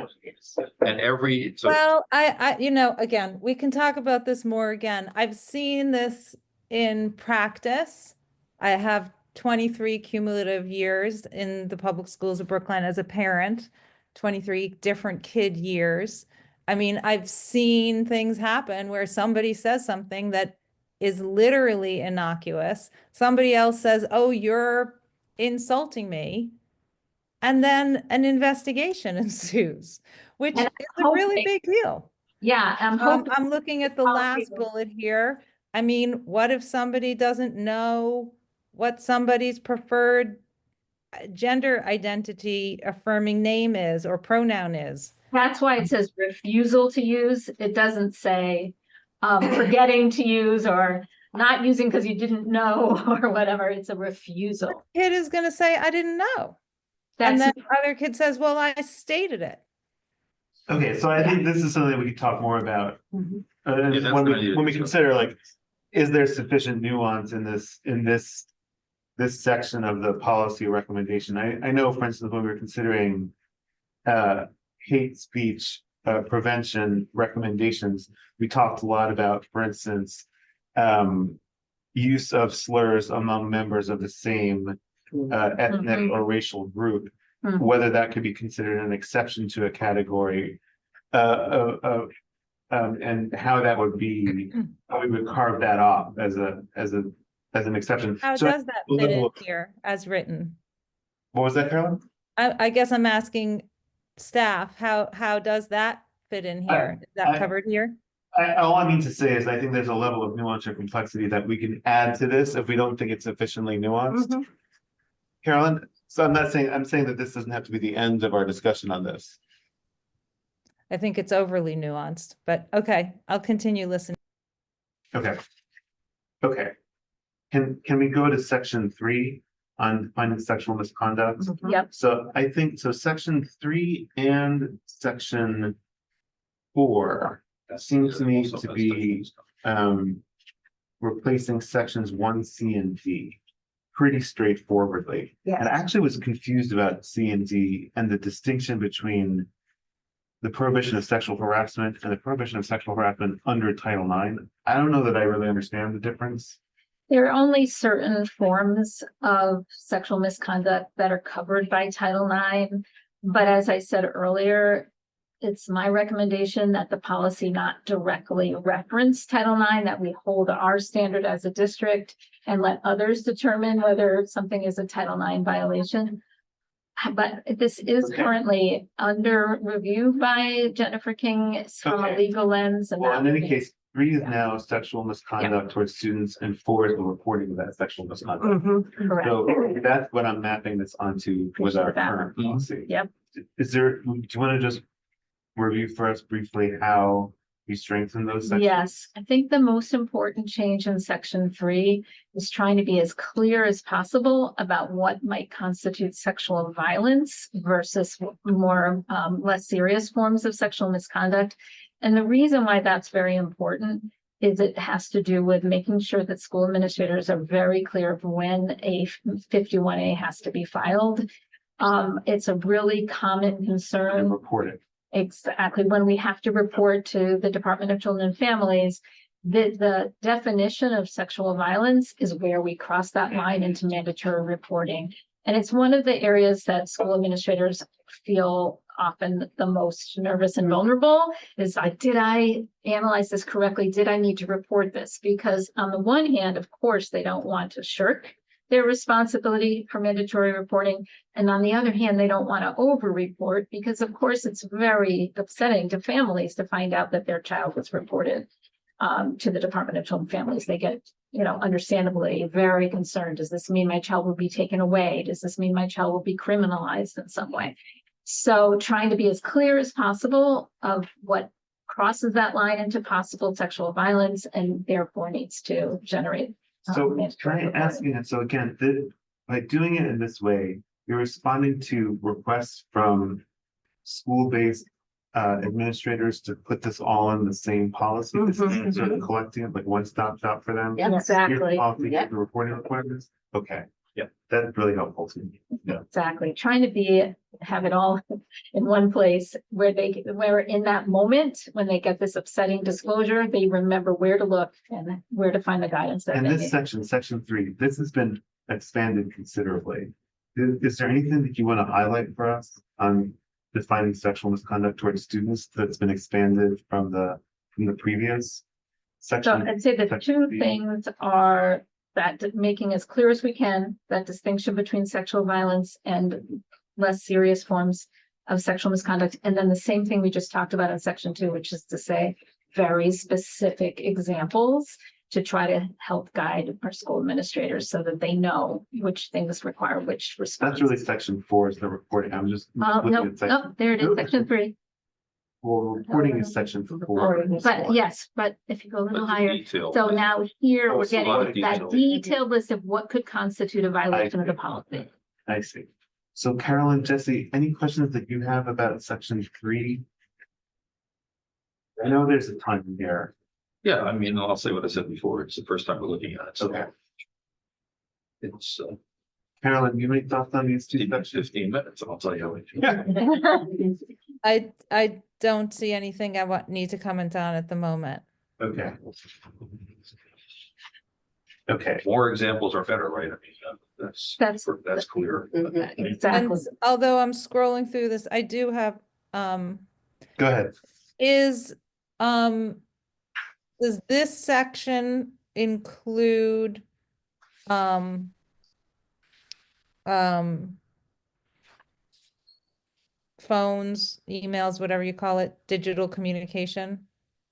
and every, so Well, again, we can talk about this more again. I've seen this in practice. I have 23 cumulative years in the public schools of Brookline as a parent, 23 different kid years. I mean, I've seen things happen where somebody says something that is literally innocuous. Somebody else says, "Oh, you're insulting me." And then an investigation ensues, which And is a really hoping- big deal. Yeah, I'm hoping. I'm looking at the last bullet here. I mean, what if somebody doesn't know what somebody's preferred gender identity affirming name is or pronoun is? That's why it says refusal to use. It doesn't say forgetting to use or not using because you didn't know or whatever. It's a refusal. Kid is going to say, "I didn't know." And That's then other kid says, "Well, I stated it." Okay, so I think this is something we could talk more about. Mhm. Yeah, that's When gonna we, be- when we consider like, is there sufficient nuance in this section of the policy recommendation? I know, for instance, when we were considering hate speech prevention recommendations, we talked a lot about, for instance, use of slurs among members of the same ethnic Mhm. or racial group, Mhm. whether that could be considered an exception to a category, and how that would be, how we would carve that off as an exception. How So does that we'll fit have a in look. here as written? What was that, Carolyn? I guess I'm asking staff, how does that fit in here? Is that I- covered here? All I mean to say is I think there's a level of nuance or complexity that we can add to this if we don't think it's sufficiently nuanced. Mhm. Carolyn, so I'm saying that this doesn't have to be the end of our discussion on this. I think it's overly nuanced, but okay, I'll continue listening. Okay. Okay. Can we go to section 3 on finding sexual misconduct? Yep. So I think, so section 3 and section 4 seems to me to be replacing sections 1C and D pretty straightforwardly. Yes. And I actually was confused about C and D and the distinction between the prohibition of sexual harassment and the prohibition of sexual harassment under Title IX. I don't know that I really understand the difference. There are only certain forms of sexual misconduct that are covered by Title IX. But as I said earlier, it's my recommendation that the policy not directly reference Title IX, that we hold our standard as a district and let others determine whether something is a Title IX violation. But this is Okay. currently under review by Jennifer King from a Okay. legal lens. And Well, that in any would- case, 3 is now sexual misconduct towards students and 4 is the reporting of that sexual misconduct. Mhm. Correct. So that's what I'm mapping this onto with our Appreciate that. current policy. Yep. Is there, do you want to just review for us briefly how we strengthen those sections? Yes, I think the most important change in section 3 is trying to be as clear as possible about what might constitute sexual violence versus more less serious forms of sexual misconduct. And the reason why that's very important is it has to do with making sure that school administrators are very clear of when a 51A has to be filed. It's a really common And concern. report it. Exactly, when we have to report to the Department of Children and Families, the definition of sexual violence is where we cross that line into mandatory reporting. And it's one of the areas that school administrators feel often the most nervous and vulnerable is did I analyze this correctly? Did I need to report this? Because on the one hand, of course, they don't want to shirk their responsibility for mandatory reporting. And on the other hand, they don't want to over-report because of course it's very upsetting to families to find out that their child was reported to the Department of Children and Families. They get, understandably very concerned. Does this mean my child will be taken away? Does this mean my child will be criminalized in some way? So trying to be as clear as possible of what crosses that line into possible sexual violence and therefore needs to generate. So mandatory can I ask reporting. you, so again, by doing it in this way, you're responding to requests from school-based administrators to put this all in the same policy, this is sort of collecting it like one-stop shop for them. Yeah. Here's the Exactly, policy, here's the reporting requirements. Okay. Yeah. That's really helpful to me. Yeah. exactly. Trying to have it all in one place where where in that moment, when they get this upsetting disclosure, they remember where to look and where to find the guidance that And they this need. section 3, this has been expanded considerably. Is there anything that you want to highlight for us on defining sexual misconduct towards students that's been expanded from the previous So section? I'd say the section two B? things are that making as clear as we can, that distinction between sexual violence and less serious forms of sexual misconduct. And then the same thing we just talked about in section 2, which is to say very specific examples to try to help guide our school administrators so that they know which things require which response. That's really section 4 is the reporting. I'm just looking No, at section. no, there it is, section 3. Well, reporting is section 4. But yes, but if you go a But little the higher, detail- so now here Oh, we're it's a lot of getting that detail. detailed list of what could constitute a violation of the see. policy. I see. So Carolyn, Jesse, any questions that you have about section 3? I know there's a ton here. Yeah, I mean, I'll say what I said before. It's the first time we're looking at it. So Okay. it's Carolyn, you make thoughts on these two 15 minutes, and I'll tell you how it. I don't see anything I need to comment on at the moment. Okay. Okay, More examples are better, right? I mean, that's clear. And Exactly. although I'm scrolling through this, I do have, go ahead. does this section include, phones, emails, whatever you call it, digital communication,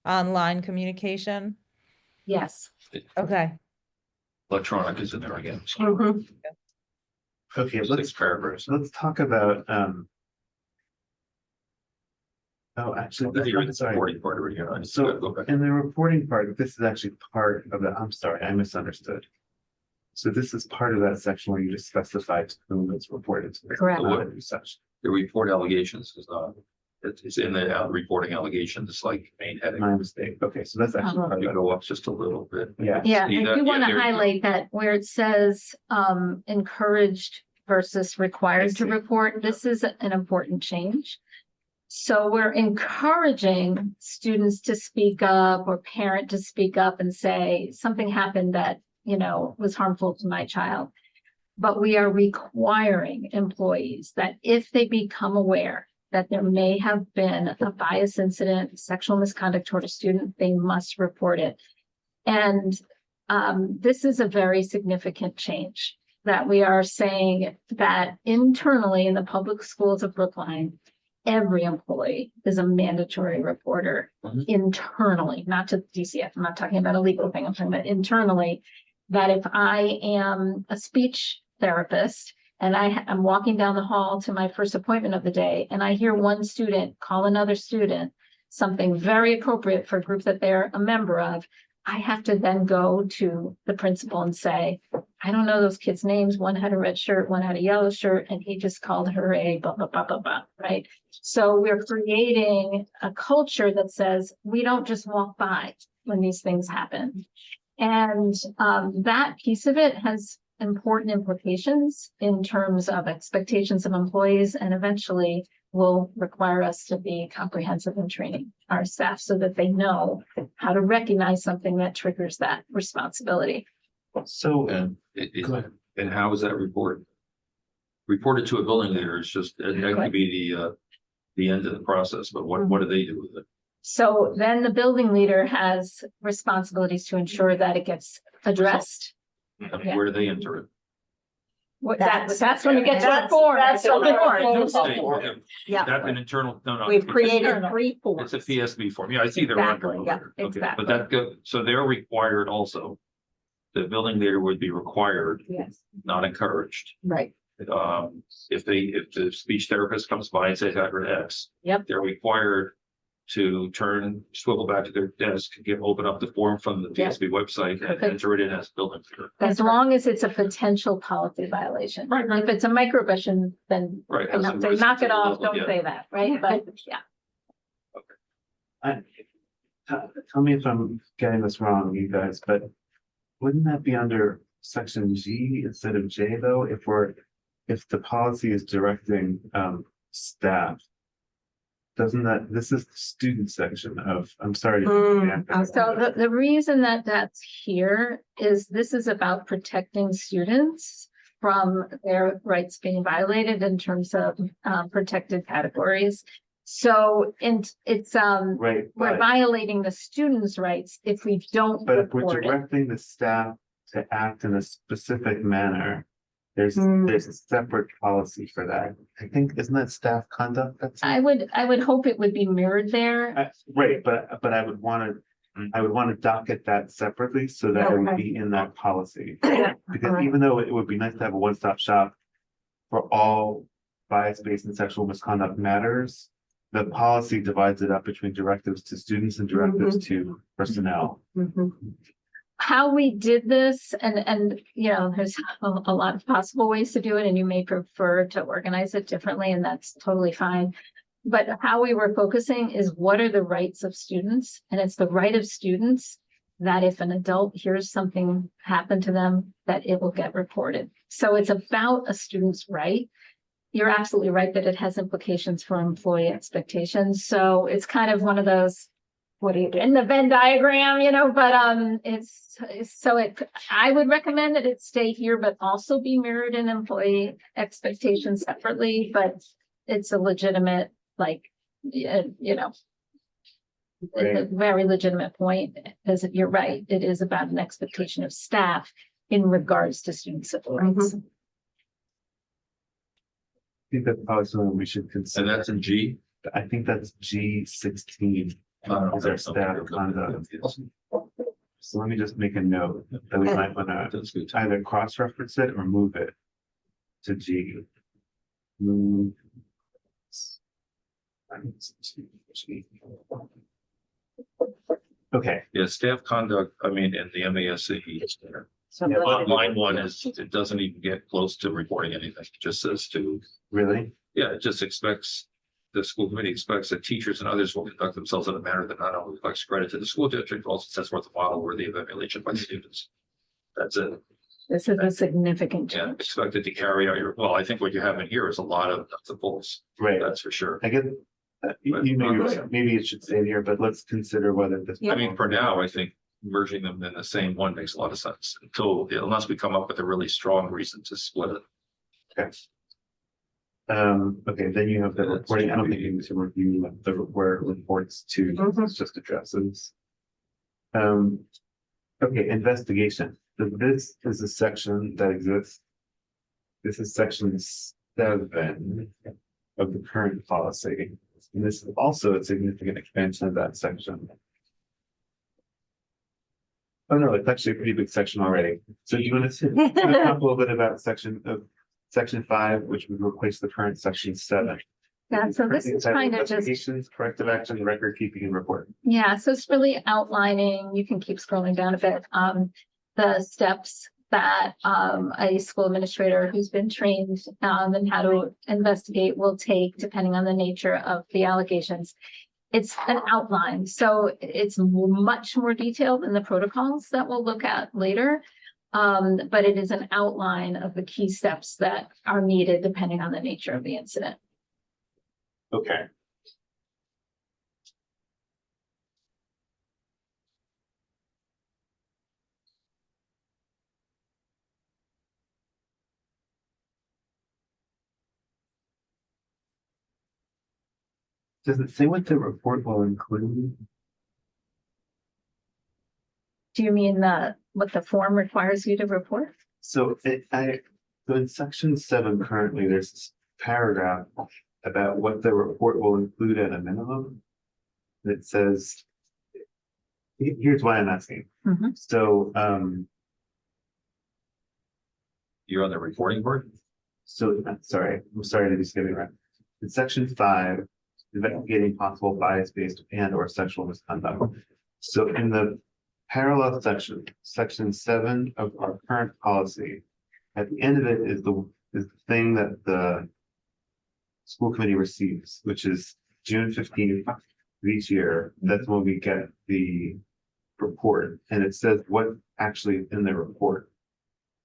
online communication? Yes. Okay. Electronic is in there again. So Okay, 6 paragraphs. let's talk about oh, actually, You're in I'm the sorry. supporting part of it here. I just So gotta go back. in the reporting part, this is actually part of the, I'm sorry, I misunderstood. So this is part of that section where you just specified to whom it's reported to. Correct. Not a new section. The report allegations is not, it's in the reporting allegations, it's like main heading. My mistake. Okay, so that's actually part of You that. go up just a little bit. Yeah. Yeah, See I that? do want to there- highlight that where it says encouraged versus required to see. report, this is an important change. So we're encouraging students to speak up or parent to speak up and say something happened that, was harmful to my child. But we are requiring employees that if they become aware that there may have been a bias incident, sexual misconduct toward a student, they must report it. And this is a very significant change that we are saying that internally in the public schools of Brookline, every employee is a mandatory reporter internally, not to DCF. I'm not talking about a legal thing. I'm talking about internally, that if I am a speech therapist and I'm walking down the hall to my first appointment of the day and I hear one student call another student something very appropriate for a group that they're a member of, I have to then go to the principal and say, I don't know those kids' names. One had a red shirt, one had a yellow shirt, and he just called her a blah, blah, blah, blah, blah, right? So we're creating a culture that says we don't just walk by when these things happen. And that piece of it has important implications in terms of expectations of employees and eventually will require us to be comprehensive in training our staff so that they know how to recognize something that triggers that responsibility. So, And go ahead. and how is that reported? Reported to a building leader is just, that could be the end of the process, but what do they do with it? So then the building leader has responsibilities to ensure that it gets addressed. I mean, where do they enter it? That's when we get to the form. That's the form. Okay. Yeah. That's an internal, no. We've it's- created 3 forms. It's a PSB form. Yeah, I see they're under. Exactly, yeah, Okay, exactly. but that go, so they're required also. The building leader would be required, Yes, not encouraged. right. If the speech therapist comes by and says, I heard X. Yep. They're required to swivel back to their desk, open up the form from the Yeah. VSB website and enter it in as building code. As long as it's a potential policy violation. Right, right. If it's a microaggression, then Right. you know, say knock it off, don't say that, right? But yeah. Tell me if I'm getting this wrong, you guys, but wouldn't that be under section G instead of J though? If the policy is directing staff, doesn't this is the student section of, I'm sorry. So the reason that that's here is this is about protecting students from their rights being violated in terms of protected categories. So it's Right, we're but violating the students' rights if we don't if we're report it. directing the staff to act in a specific manner, there's a separate policy for that. I think, isn't that staff conduct? I would hope it would be mirrored there. Right, but I would want to docket that separately so that it would be in that policy. Because even though it would be nice to have a one-stop shop for all bias-based and sexual misconduct matters, the policy divides it up between directives to students and directives to personnel. How we did this, and you know, there's a lot of possible ways to do it, and you may prefer to organize it differently, and that's totally fine. But how we were focusing is what are the rights of students? And it's the right of students that if an adult hears something happen to them, that it will get reported. So it's about a student's right. You're absolutely right that it has implications for employee expectations. So it's kind of one of those, what do you do in the Venn diagram, you know, but I would recommend that it stay here, but also be mirrored in employee expectations separately, but it's a legitimate, like, you know, it's a very legitimate point, because you're right, it is about an expectation of staff in regards to student civil rights. I think that's probably something we should consider. And that's in G. I think that's G16. Is our staff conduct. So let me just make a note that we might want to either cross-reference it or move it to G. Move. Okay, Yeah, staff conduct, I mean, in the MASC. Yeah, Line one it doesn't even get close to reporting anything. It just says really? yeah, it just expects, the school committee expects that teachers and others will conduct themselves in a manner that not only reflects credit to the school district, but also sets forth a model worthy of emulation by students. That's it. This is a significant Yeah, change. expected to carry out well, I think what you have in here is a lot of nuts and bolts. Right. That's for sure. I get, maybe it should stay here, but let's consider whether this. I mean, for now, I think merging them in the same one makes a lot of sense unless we come up with a really strong reason to split it. Okay. Okay, then you have the reporting. I don't think you need to review where it reports to, it's just addresses. Okay, investigation. So this is a section that exists. This is section 7 of the current policy. And this is also a significant expansion of that section. Oh no, it's actually a pretty big section already. So do you want to talk a little bit about section 5, which would replace the current section 7? Yeah, so this is kind of just, Investigations, corrective action, record keeping and reporting. yeah, so it's really outlining, you can keep scrolling down a bit, the steps that a school administrator who's been trained in how to investigate will take depending on the nature of the allegations. It's an outline, so it's much more detailed than the protocols that we'll look at later. But it is an outline of the key steps that are needed depending on the nature of the incident. Okay. Does it say what the report will include? Do you mean what the form requires you to report? So so in section 7 currently, there's this paragraph about what the report will include at a minimum. That says, here's why I'm asking. Mhm. So, You're on the reporting board? I'm sorry to be skipping around. In section 5, investigating possible bias-based and or sexual misconduct. So in the parallel section 7 of our current policy, at the end of it is the thing that the school committee receives, which is June 15th of each year. That's when we get the report, and it says what actually is in the report.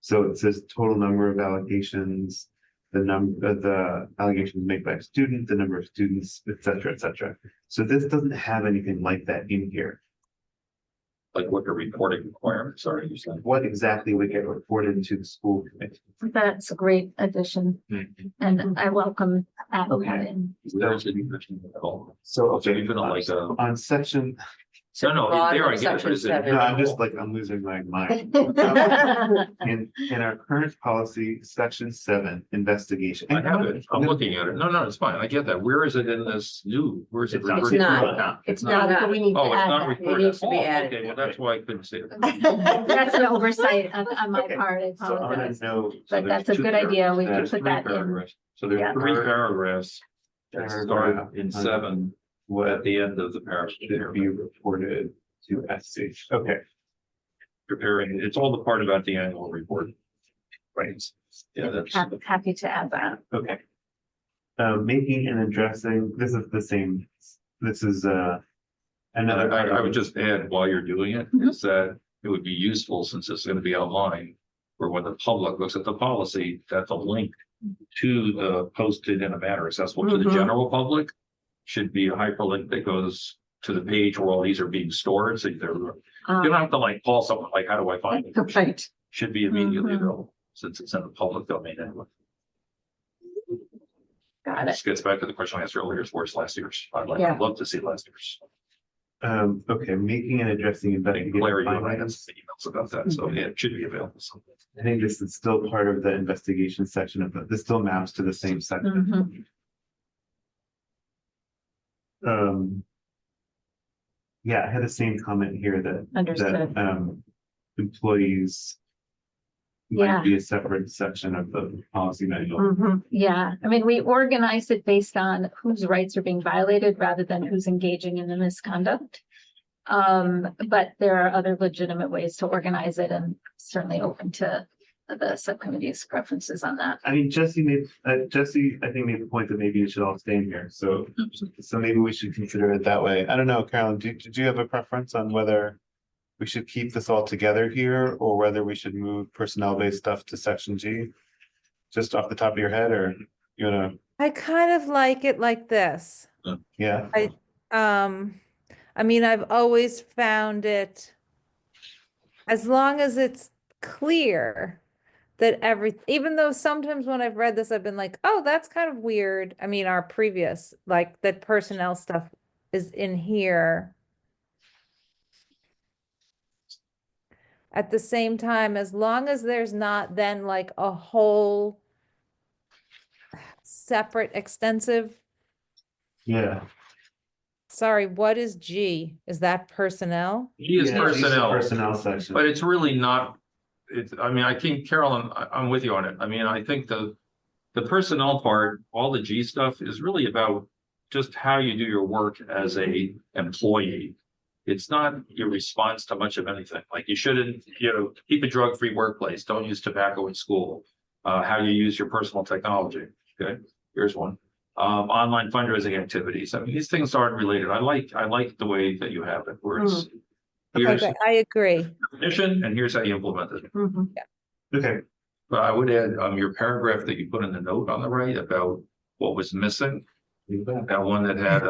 So it says total number of allegations, the allegations made by a student, the number of students, et cetera, et cetera. So this doesn't have anything like that in here. Like what the reporting requirements are, you said. What exactly would get reported to the school committee? That's a great addition, and I welcome adding that Okay. in. Where is it written at all? So, So okay, even like a, on section, no, there I get, what is it? no, I'm losing my mind. In our current policy, section 7, investigation. I have it, I'm looking at it, no, it's fine, I get that, where is it in this new, where is it? It's not. referred to? not. It's not, but we need to Oh, it's add not that. reported. needs to be Oh, added. okay, well, that's why I couldn't see it. That's an oversight on my Okay, part, I So on a apologize. note. But that's a good idea, we can put that in. So there's Yeah. 3 paragraphs that start in Paragraph 7 What at the end of the paragraph. should be reported to SC. Okay, Preparing, it's all the part about the annual report. right, Yeah, that's. Happy to add that. okay. Making and addressing, this is the same, this is, another. I would just add while you're doing it, is that it would be useful since it's gonna be online. Where when the public looks at the policy, that the link to the posted in a manner accessible to the Mhm. general public. Should be a hyperlink that goes to the page where all these are being stored, so you don't have to like call someone, like, how do I find it? Right. Should be immediately Mhm. available, since it's in the public domain anyway. Got it. This gets back to the question I asked earlier, is where's last year's? Yeah. I'd love to see last year's. Okay, making and addressing I think investigative Larry, you findings. had emails about that, so yeah, it should be available. I think this is still part of the investigation section of this still maps to the same section. Mhm. Yeah, I had the same comment here that Understood. employees Yeah. might be a separate section of the policy manual. Mhm. Yeah, I mean, we organize it based on whose rights are being violated rather than who's engaging in the misconduct. But there are other legitimate ways to organize it, and certainly open to the subcommittee's preferences on that. I mean, Jesse, I think made the point that maybe it should all stay in here, so maybe we should consider it that way. I don't know, Carolyn, did you have a preference on whether we should keep this all together here, or whether we should move personnel-based stuff to section G? Just off the top of your head, or you wanna, I kind of like it like this. yeah? I mean, I've always found it, as long as it's clear that even though sometimes when I've read this, I've been like, oh, that's kind of weird. I mean, our previous, like that personnel stuff is in here. At the same time, as long as there's not then like a whole separate extensive, Yeah. sorry, what is G? Is that personnel? He is Yeah, it's the personnel, Personnel section. but it's really not, I mean, I think Carolyn, I'm with you on it. I mean, I think the personnel part, all the G stuff is really about just how you do your work as a employee. It's not your response to much of anything. Like you shouldn't, keep a drug-free workplace. Don't use tobacco in school. How you use your personal technology. Okay, here's one. Online fundraising activities. I mean, these things aren't related. I like the way that you have it, where it's here's Okay, I agree. the mission and here's how you implement it. Mhm. Okay, But I would add, your paragraph that you put in the note on the right about what was missing. That one that had,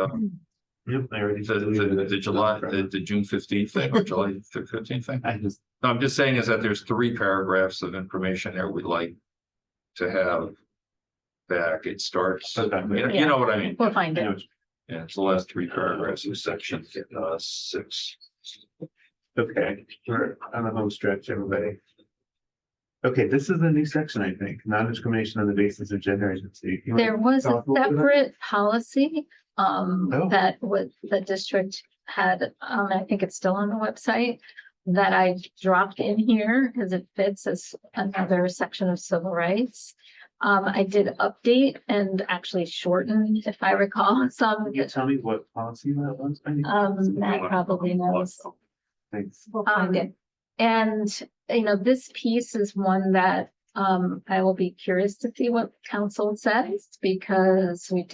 yep, I already. the June 15th thing or July 15th thing. I just, No, I'm just saying is that there's 3 paragraphs of information there we'd like to have back. It starts, Okay. you know what I mean? We'll find it. Yeah, it's the last 3 paragraphs of section 6. okay, we're on the home stretch, everybody. Okay, this is a new section, I think, non-discrimination on the basis of gender agency. You wanna There was a talk little bit about- separate policy, Oh. that the district had, I think it's still on the website, that I dropped in here because it fits as another section of civil rights. I did update and actually shorten, if I recall, some. Can you tell me what policy that was? Matt probably knows. Thanks. And, you know, this piece is one that, I will be curious to see what council says, because we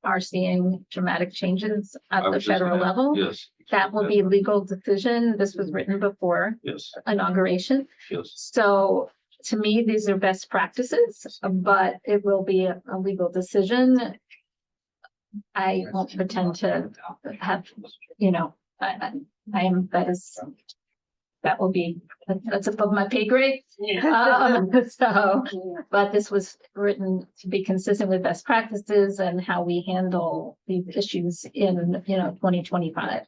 are seeing dramatic changes at I the was just federal gonna- level. Yes, That will be legal decision. This was written before yes, inauguration. yes. So to me, these are best practices, but it will be a legal decision. I won't pretend to have, you know, that will be, that's above my pay grade. So, but this was written to be consistent with best practices and how we handle these issues in, 2025.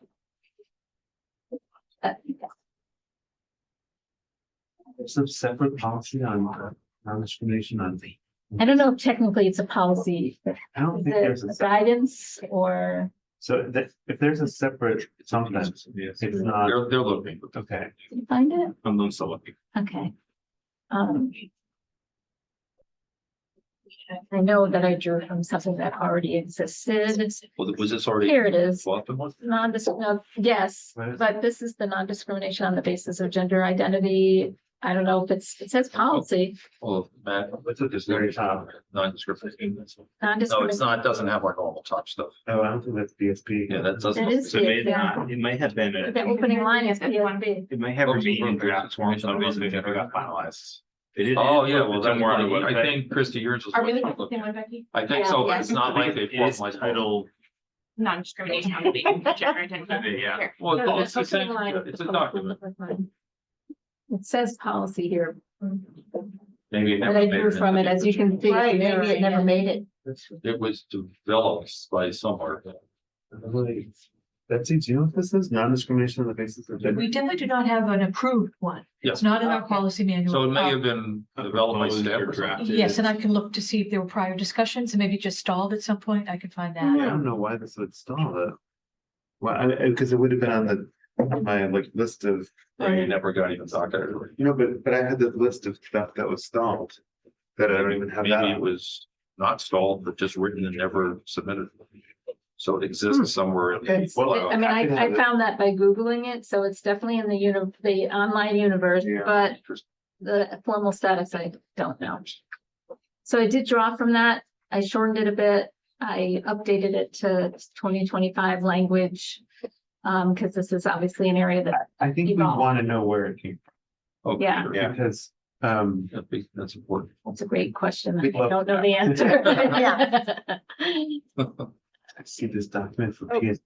There's a separate policy on non-discrimination on the. I don't know if technically it's a policy, I don't is think it there's a a, guidance or? so that, if there's a separate, sometimes Yes. it's not, They're looking. okay. Did you find it? I'm still looking. Okay. I know that I drew from something that already existed. Was this already? Here it is. Bought them? Yes, What is- but this is the non-discrimination on the basis of gender identity. I don't know if it says policy, Well, Matt, What's at this very top? non-discrimination. No, it's non-discrimination. not, it doesn't have our normal top stuff. Oh, I don't think that's BSP. Yeah, that doesn't. It is So it may Yeah. not, it might have been, The opening line is PSB. it might have remained in draft form, so it never got finalized. It is. Oh, yeah, well, that's somewhere on the why, I website. think, Christie, yours was. Are we looking what- at the same one, Becky? I think so, but Yeah. it's not like they It is formalized. titled, Non-discrimination on the basis of gender identity. yeah. Here. Well, No, it's the same, opening line is it's a the document. It says policy here. Maybe it But never I made drew from it, as you can see. Right, maybe it never made it. It was developed by somewhere. Betsy, do you know what this is? Non-discrimination on the basis of gender? We definitely do not have an approved one. It's not in our policy manual. So it may have been developed by staff or something. Yes, and I can look to see if there were prior discussions and maybe just stalled at some point. I can find I that. don't know why this would stall though. Well, because it would have been on my like list of, You never got even docketed. but I had the list of stuff that was stalled. That I don't even have that. Maybe it was not stalled, but just written and never submitted. So it exists somewhere. in the- Okay, well, I mean, I can I have it. found that by Googling it, so it's definitely in the online universe, Yeah. but the formal status, I don't know. So I did draw from that. I shortened it a bit. I updated it to 2025 language. Because this is obviously an area that, I think we Evolve. want to know where it came Oh, Yeah. sure. from, because, That's important. that's a great question. I We'd love don't know that. the answer. I see this document for PS.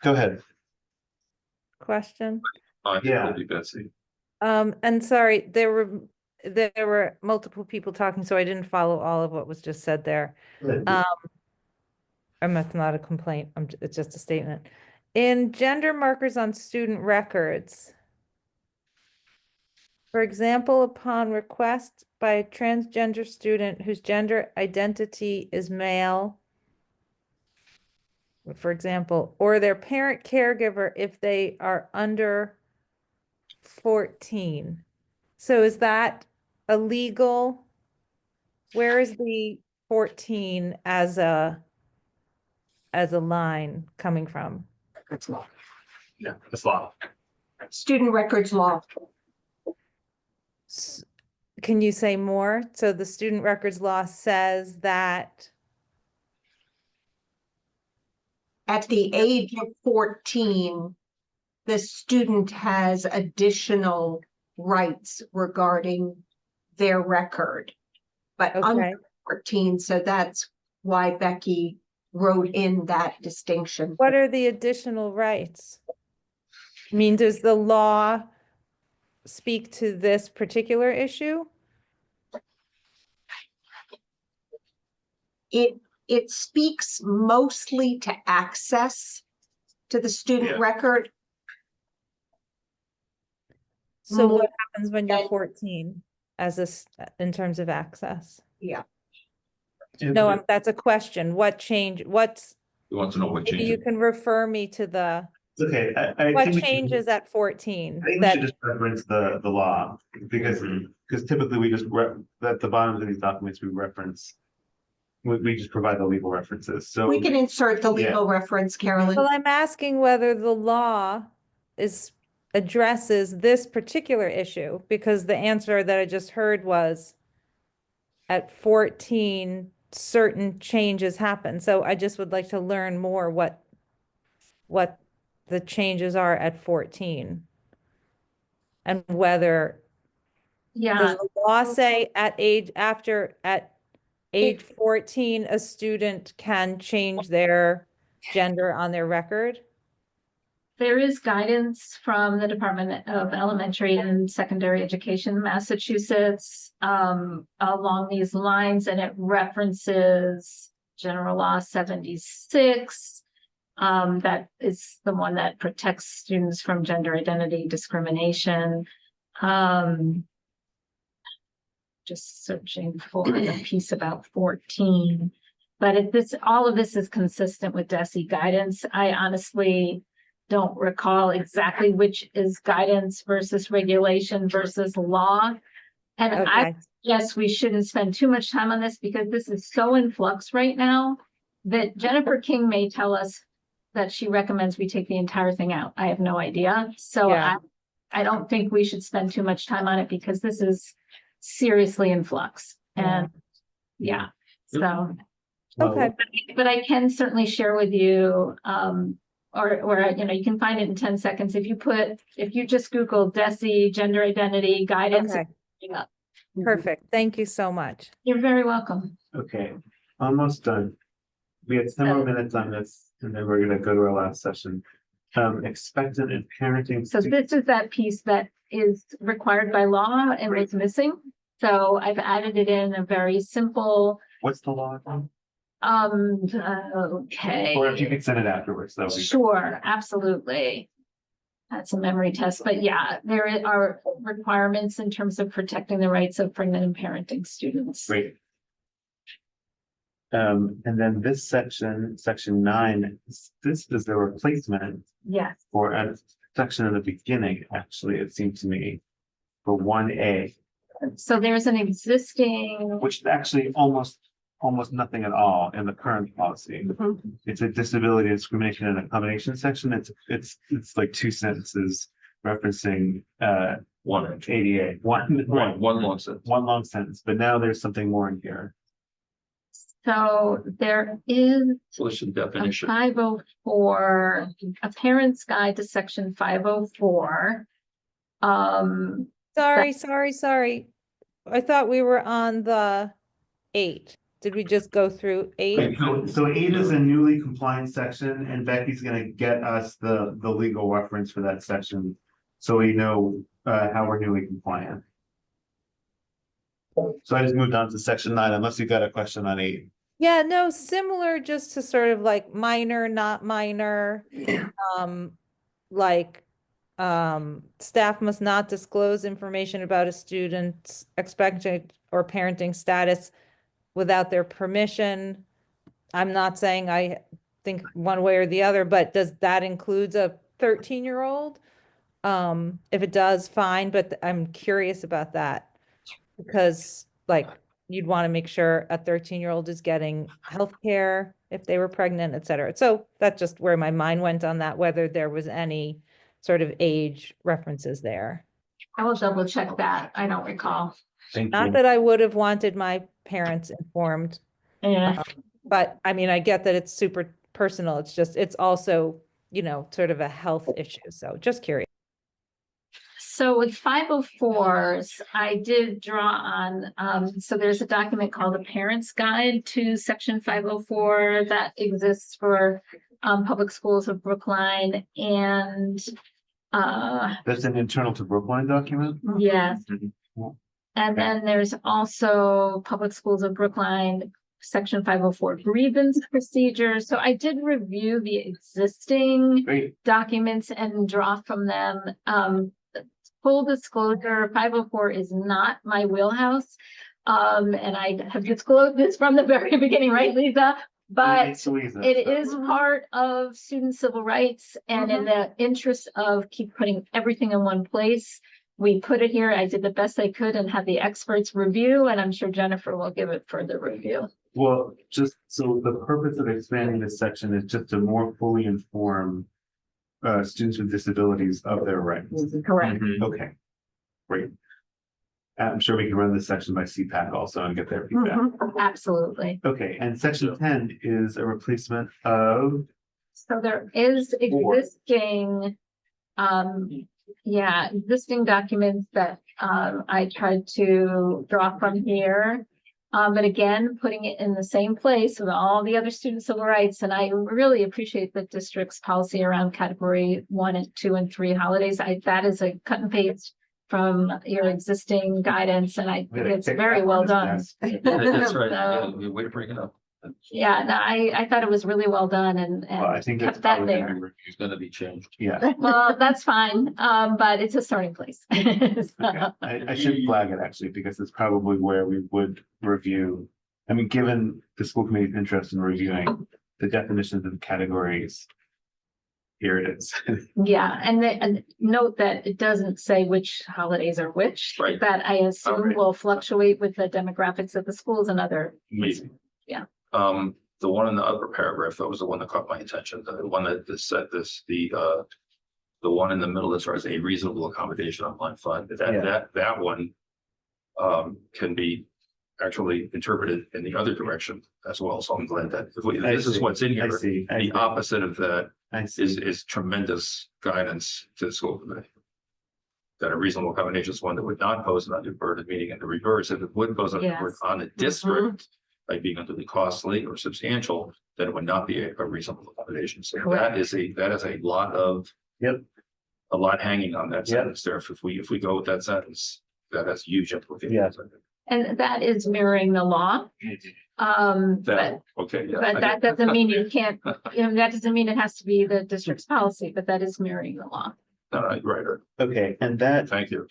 Go ahead. Question. I think Yeah. it'll be Betsy. And sorry, there were multiple people talking, so I didn't follow all of what was just said there. That's not a complaint, it's just a statement. In gender markers on student records, for example, upon request by a transgender student whose gender identity is male, for example, or their parent caregiver if they are under 14. So is that illegal? Where is the 14 as a line coming from? That's law. Yeah, that's law. Student records law. Can you say more? So the student records law says that, At the age of 14, the student has additional rights regarding their record. But okay, under 14, so that's why Becky wrote in that distinction. what are the additional rights? I mean, does the law speak to this particular issue? It speaks mostly to access to the student Yeah. record. So More what happens when you're than- 14 in terms of access? Yeah. No, that's a question. What change, He wants to know what maybe change. you can refer me to the Okay, I What think we should- changes at 14? I think we That should just reference the law, because typically we just at the bottom of these documents, we reference. We just provide the legal references, so. We can insert the legal reference, Carolyn. Well, I'm asking whether the law addresses this particular issue, because the answer that I just heard was at 14, certain changes happen. So I just would like to learn more what the changes are at 14. And whether, Yeah, does the law say at age 14, a student can change their gender on their record? there is guidance from the Department of Elementary and Secondary Education, Massachusetts, along these lines, and it references General Law 76. That is the one that protects students from gender identity discrimination. Just searching for the piece about 14. But if all of this is consistent with DESE guidance. I honestly don't recall exactly which is guidance versus regulation versus law. And I Okay, guess we shouldn't spend too much time on this because this is so in flux right now that Jennifer King may tell us that she recommends we take the entire thing out. I have no idea. So Yeah. I don't think we should spend too much time on it because this is seriously in flux. And yeah, so, okay, but I can certainly share with you, or you can find it in 10 seconds. If you just Google DESE, gender identity guidance. okay, Up. perfect. Thank you so much. You're very welcome. Okay, almost done. We have 10 more minutes on this, and then we're gonna go to our last session. Expectant and parenting. So this is that piece that is required by law and was missing. So I've added it in a very simple, What's the law? okay. Or if you could send it afterwards, that would be. Sure, absolutely. That's a memory test, but yeah, there are requirements in terms of protecting the rights of pregnant and parenting students. Great. And then this section 9, this is the replacement Yes, for a section in the beginning, actually, it seemed to me, for 1A, so there's an existing, which is actually almost nothing at all in the current policy. It's a disability discrimination and accommodation section. It's like 2 sentences referencing One, ADA. One long sentence. one long sentence, but now there's something more in here. so there is Explicit a definition. 504, a parent's guide to section 504. Sorry. I thought we were on the 8. Did we just go through 8? So 8 is a newly compliant section, and Becky's gonna get us the legal reference for that section. So we know how we're newly compliant. So I just moved on to section 9, unless you got a question on 8. Yeah, no, similar, just to sort of like minor, not minor. Like, staff must not disclose information about a student's expected or parenting status without their permission. I'm not saying I think one way or the other, but does that include a 13-year-old? If it does, fine, but I'm curious about that. Because like, you'd want to make sure a 13-year-old is getting healthcare if they were pregnant, et cetera. So that's just where my mind went on that, whether there was any sort of age references there. I will double check that. I don't recall. Thank Not you. that I would have wanted my parents informed, Yeah. but I mean, I get that it's super personal. It's also, sort of a health issue. So just curious. So with 504s, I did draw on, so there's a document called the Parent's Guide to Section 504 that exists for public schools of Brookline, and That's an internal to Brookline document? yes. Mhm. And then there's also Public Schools of Brookline, Section 504 grievance procedures. So I did review the existing Great. documents and draw from them. Full disclosure, 504 is not my wheelhouse. And I have disclosed this from the very beginning, right, Lisa? But Louisa, it so- is part of student civil rights, and in the interest of keep putting everything in one place, we put it here. I did the best I could and had the experts review, and I'm sure Jennifer will give it further review. Well, just so the purpose of expanding this section is just to more fully inform students with disabilities of their rights. Correct. Mhm. Okay, great. I'm sure we can run this section by CPAC also and get their feedback. Absolutely. Okay, and section 10 is a replacement of, So there is existing, existing documents that, I tried to draw from here. But again, putting it in the same place with all the other student civil rights, and I really appreciate the district's policy around category 1 and 2 and 3 holidays. That is a cut and paste from your existing guidance, and I think it's very well done. That's right. So- Yeah, way to bring it up. Yeah, no, I thought it was really well done and well, I think that's kept that probably gonna there. be reviewed. It's gonna be changed. Yeah, Well, that's fine, but it's a starting place. okay. I should flag it actually, because it's probably where we would review. I mean, given the school committee's interest in reviewing the definitions of categories. Here it is. Yeah, and note that it doesn't say which holidays are which. Right. That I assume Alright. will fluctuate with the demographics of the schools and other. Maybe. Yeah. The one in the upper paragraph, that was the one that caught my attention, the one that said this, the one in the middle that starts a reasonable accommodation on line 5, that one can be actually interpreted in the other direction as well. So I'm glad that this is what's in I here. see. The opposite of that I is see. tremendous guidance to the school committee. That a reasonable accommodation is one that would not pose an undue burden, meaning in the reverse, if it would pose an undue burden Yes. on the district, like being unduly costly or substantial, then it would not be a reasonable accommodation. So Correct. that is a lot of. Yep. A lot hanging on that Yep. sentence there. If we go with that sentence, that has huge implications. Yeah. And that is mirroring the law. But That, okay, yeah. But that doesn't mean you can't, that doesn't mean it has to be the district's policy, but that is mirroring the law. All right, right. Okay, and that, Thank you.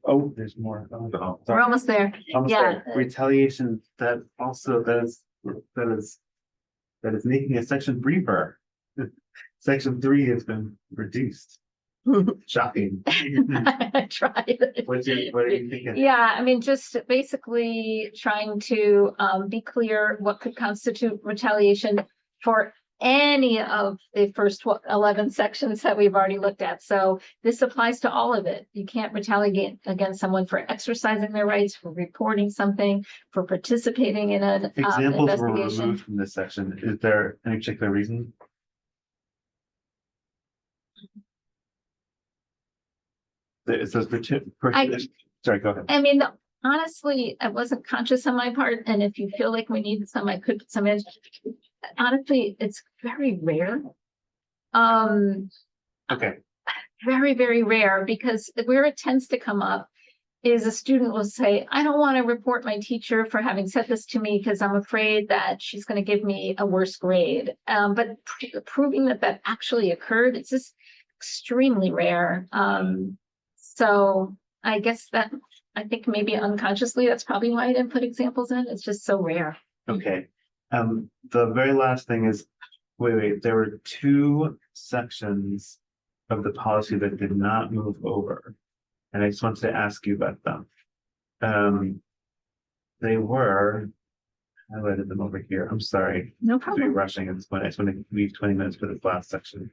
oh, there's more. Oh, No. We're almost there. almost yeah. there. Retaliation, that also, that is making a section briefer. Section 3 has been reduced. Shocking. I tried. What are you thinking? Yeah, I mean, just basically trying to be clear what could constitute retaliation for any of the first 11 sections that we've already looked at. So this applies to all of it. You can't retaliate against someone for exercising their rights, for reporting something, for participating in an Examples were investigation. removed from this section. Is there any particular reason? It says sorry, go ahead. I mean, honestly, I wasn't conscious on my part, and if you feel like we needed some, I could put some in. Honestly, it's very rare. Okay, Very, very rare, because where it tends to come up is a student will say, I don't want to report my teacher for having said this to me because I'm afraid that she's going to give me a worse grade. But proving that that actually occurred, it's just extremely rare. So I guess that, I think maybe unconsciously, that's probably why I didn't put examples in. It's just so rare. okay. The very last thing is, wait, there were 2 sections of the policy that did not move over. And I just wanted to ask you about them. They were, I highlighted them over here. I'm sorry. No To be problem. rushing at this point. I just want to leave 20 minutes for this last section.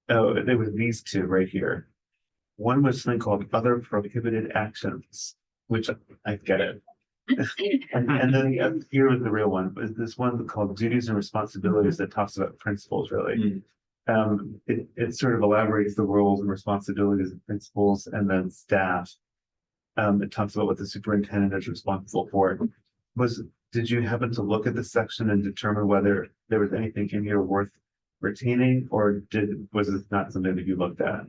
Oh, there was these 2 right here. One was something called other prohibited actions, which I get it. And then here was the real one, but this one called duties and responsibilities that talks about principles really. It sort of elaborates the roles and responsibilities of principals and then staff. It talks about what the superintendent is responsible for. Did you happen to look at this section and determine whether there was anything in here worth retaining, or was this not something that you looked at?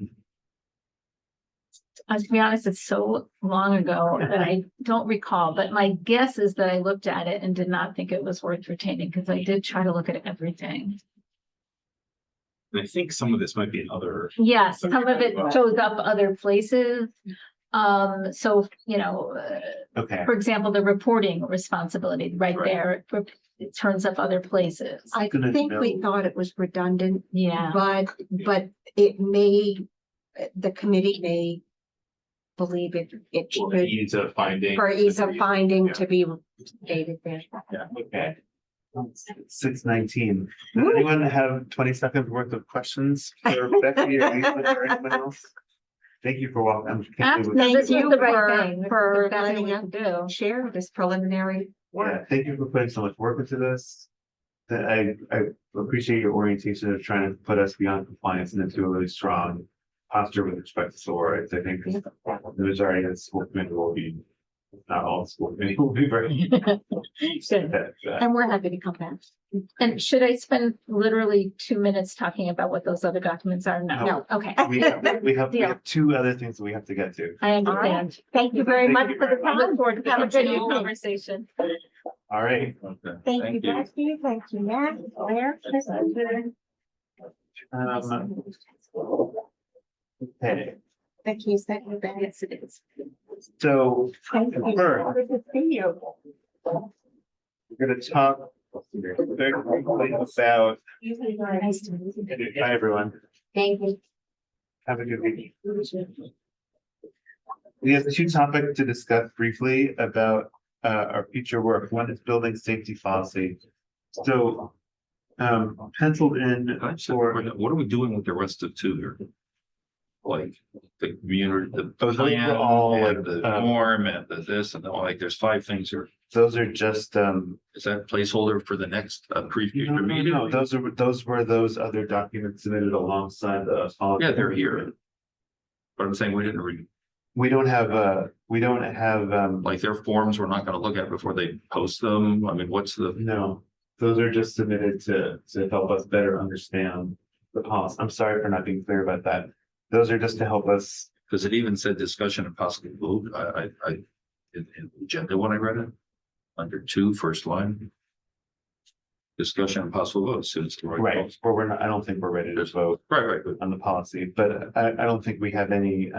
To be honest, it's so long ago that I don't recall, but my guess is that I looked at it and did not think it was worth retaining, because I did try to look at everything. And I think some of this might be in other. Yes, some of it shows up other places. So, Okay, for example, the reporting responsibility right there, it turns up other places. I Gonna think we know. thought it was redundant, Yeah. but it may, the committee may believe it should, Ease of finding. for ease of finding Yeah. to be stated there. okay. 6:19. Does anyone have 20 seconds worth of questions for Becky or Lisa or anyone else? Thank you for walking. No, Thank this was you the right thing. for That's letting what we us do. share this preliminary work. Yeah, thank you for putting so much work into this. That I appreciate your orientation of trying to put us beyond compliance and into a really strong posture with respect to civil rights. I think the majority of the school committee will be, if not all the school committee will be very. Good. And we're happy to come back. And should I spend literally 2 minutes talking about what those other documents are? No. Okay. We have two other things that we have to get to. I understand. Thank you very much for the I look time. forward to the Have a good continued evening. conversation. All right. Okay. Thank you, Becky. Thank you, Matt, Claire. Okay, Becky, is that your bag? Yes, it is. so Thank you. Sure. Good to see you. we're gonna talk very quickly about, Nice to meet you. hi, everyone. Thank you. Have a good week. We have two topics to discuss briefly about our future work. One is building safety policy. So penciled in Can I just- for, What are we doing with the rest of two here? Like the community, the those were plan, all like, and the norm, and the this, and all, like, there's 5 things here. those are just Is that placeholder for the next future meeting? no, those were those other documents submitted alongside the policy. Yeah, they're here. But I'm saying we didn't read, We don't have like, their forms we're not gonna look at before they post them. I mean, what's the, no, those are just submitted to help us better understand the policy. I'm sorry for not being clear about that. Those are just to help us. because it even said discussion and possible vote. In the agenda when I read it, under 2, first line. Discussion and possible vote, so it's the right. Right, but we're not, I don't think we're ready to vote Right. on the policy, but I don't think we have any,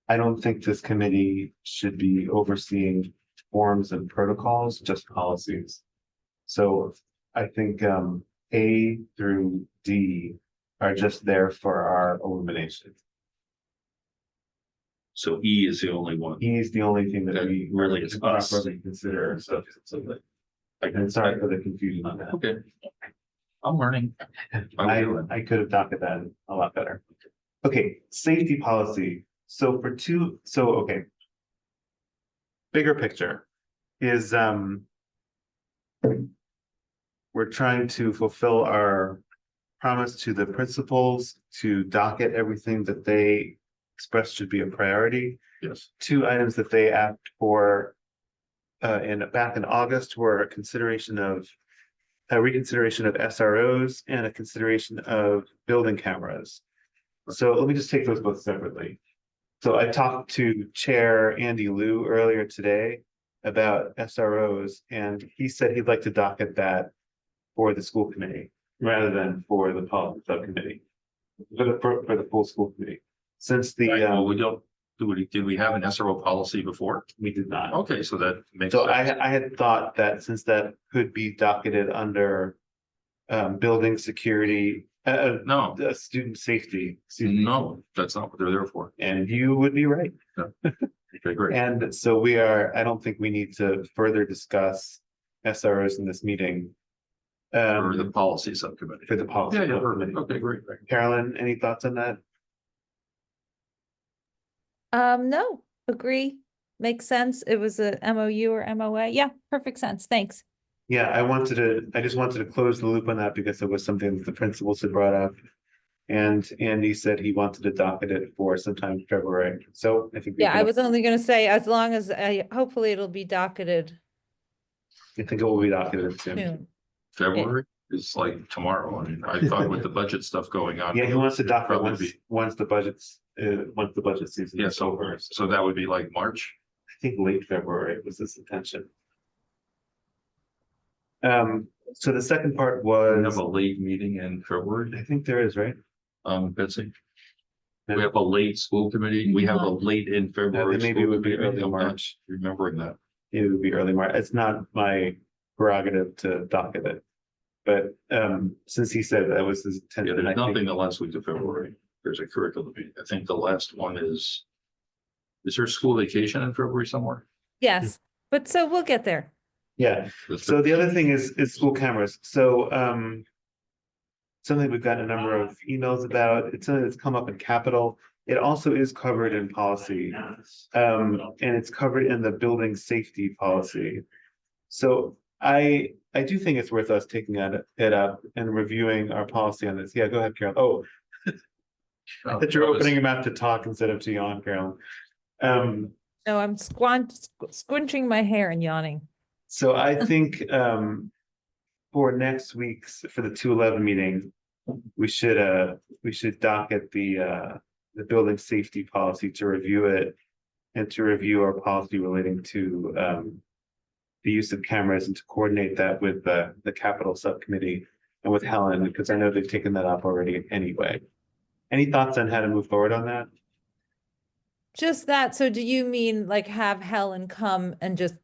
I don't think this committee should be overseeing forms and protocols, just policies. So I think, A through D are just there for our illumination. So E is the only one. He's the only thing that we Really, it's us. properly consider, so I'm sorry for the confusion on that. Okay. I'm learning. I could have doctored that a lot better. Okay, safety policy. So okay. Bigger picture is, we're trying to fulfill our promise to the principals to docket everything that they expressed should be a priority. Yes. 2 items that they asked for back in August were a reconsideration of SROs and a consideration of building cameras. So let me just take those both separately. So I talked to Chair Andy Liu earlier today about SROs, and he said he'd like to docket that for the school committee rather than for the policy subcommittee, for the full school committee. Since the Well, we don't, did we have an SRO policy before? we did not. Okay, so that makes So sense. I had thought that since that could be docketed under building security, No, student safety, excuse me, no, that's not what they're there for. and you would be right. Okay, great. And so I don't think we need to further discuss SROs in this meeting. For the policy subcommittee. For the policy. Yeah, subcommittee. okay, great. Carolyn, any thoughts on that? No, agree. Makes sense. It was a MOU or MOA. Yeah, perfect sense. Thanks. Yeah, I just wanted to close the loop on that because it was something that the principals had brought up. And Andy said he wanted to docket it for sometime in February. So I think. Yeah, I was only gonna say, as long as hopefully it'll be docketed I think it will be docketed soon. soon. February is like tomorrow. I mean, I thought with the budget stuff going on. Yeah, he wants to docket Probably once, be- once the budget season Yeah, is over. so that would be like March. I think late February was his intention. So the second part We have was, a late meeting in February, I think there is, right? Betsy. We have a late school committee. We have a late in February. maybe it school would be committee. early I'm not March. Remembering that. It would be early March. It's not my prerogative to docket it. But since he said that was his Yeah, intention, I there's nothing think, the last week of February. There's a curriculum meeting. I think the last one is there school vacation in February somewhere? Yes, but so we'll get there. yeah. So the other thing is school cameras. So something we've gotten a number of emails about. It's something that's come up in Capital. It also is covered in policy. And it's covered in the building safety policy. So I do think it's worth us taking it up and reviewing our policy on this. Yeah, go ahead, Carol. Oh, that you're opening your mouth to talk instead of to yawn, Carol. No, I'm squinching my hair and yawning. So I think for next week's for the 211 meeting, we should docket the building safety policy to review it and to review our policy relating to the use of cameras and to coordinate that with the capital subcommittee and with Helen, because I know they've taken that up already anyway. Any thoughts on how to move forward on that? Just that, so do you mean like have Helen come and just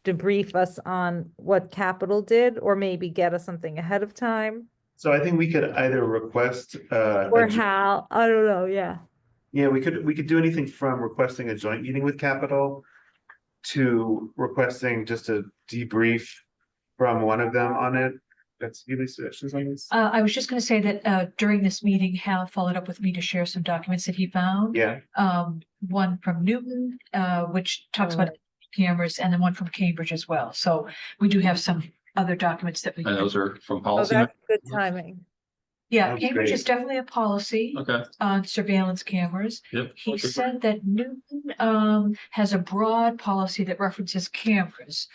debrief us on what Capital did, or maybe get us something ahead of time? So I think we could either request Or how, I don't know, yeah. yeah, we could do anything from requesting a joint meeting with Capital to requesting just a debrief from one of them on it. That's you, suggestions on this? I was just gonna say that during this meeting, Hal followed up with me to share some documents that he found. Yeah, One from Newton, which talks about cameras, and then one from Cambridge as well. So we do have some other documents that we. And those are from Oh, policy. that's good timing. Yeah, Sounds Cambridge great. is definitely a policy Okay, on surveillance cameras. yep. He Okay. said that Newton has a broad policy that references cameras,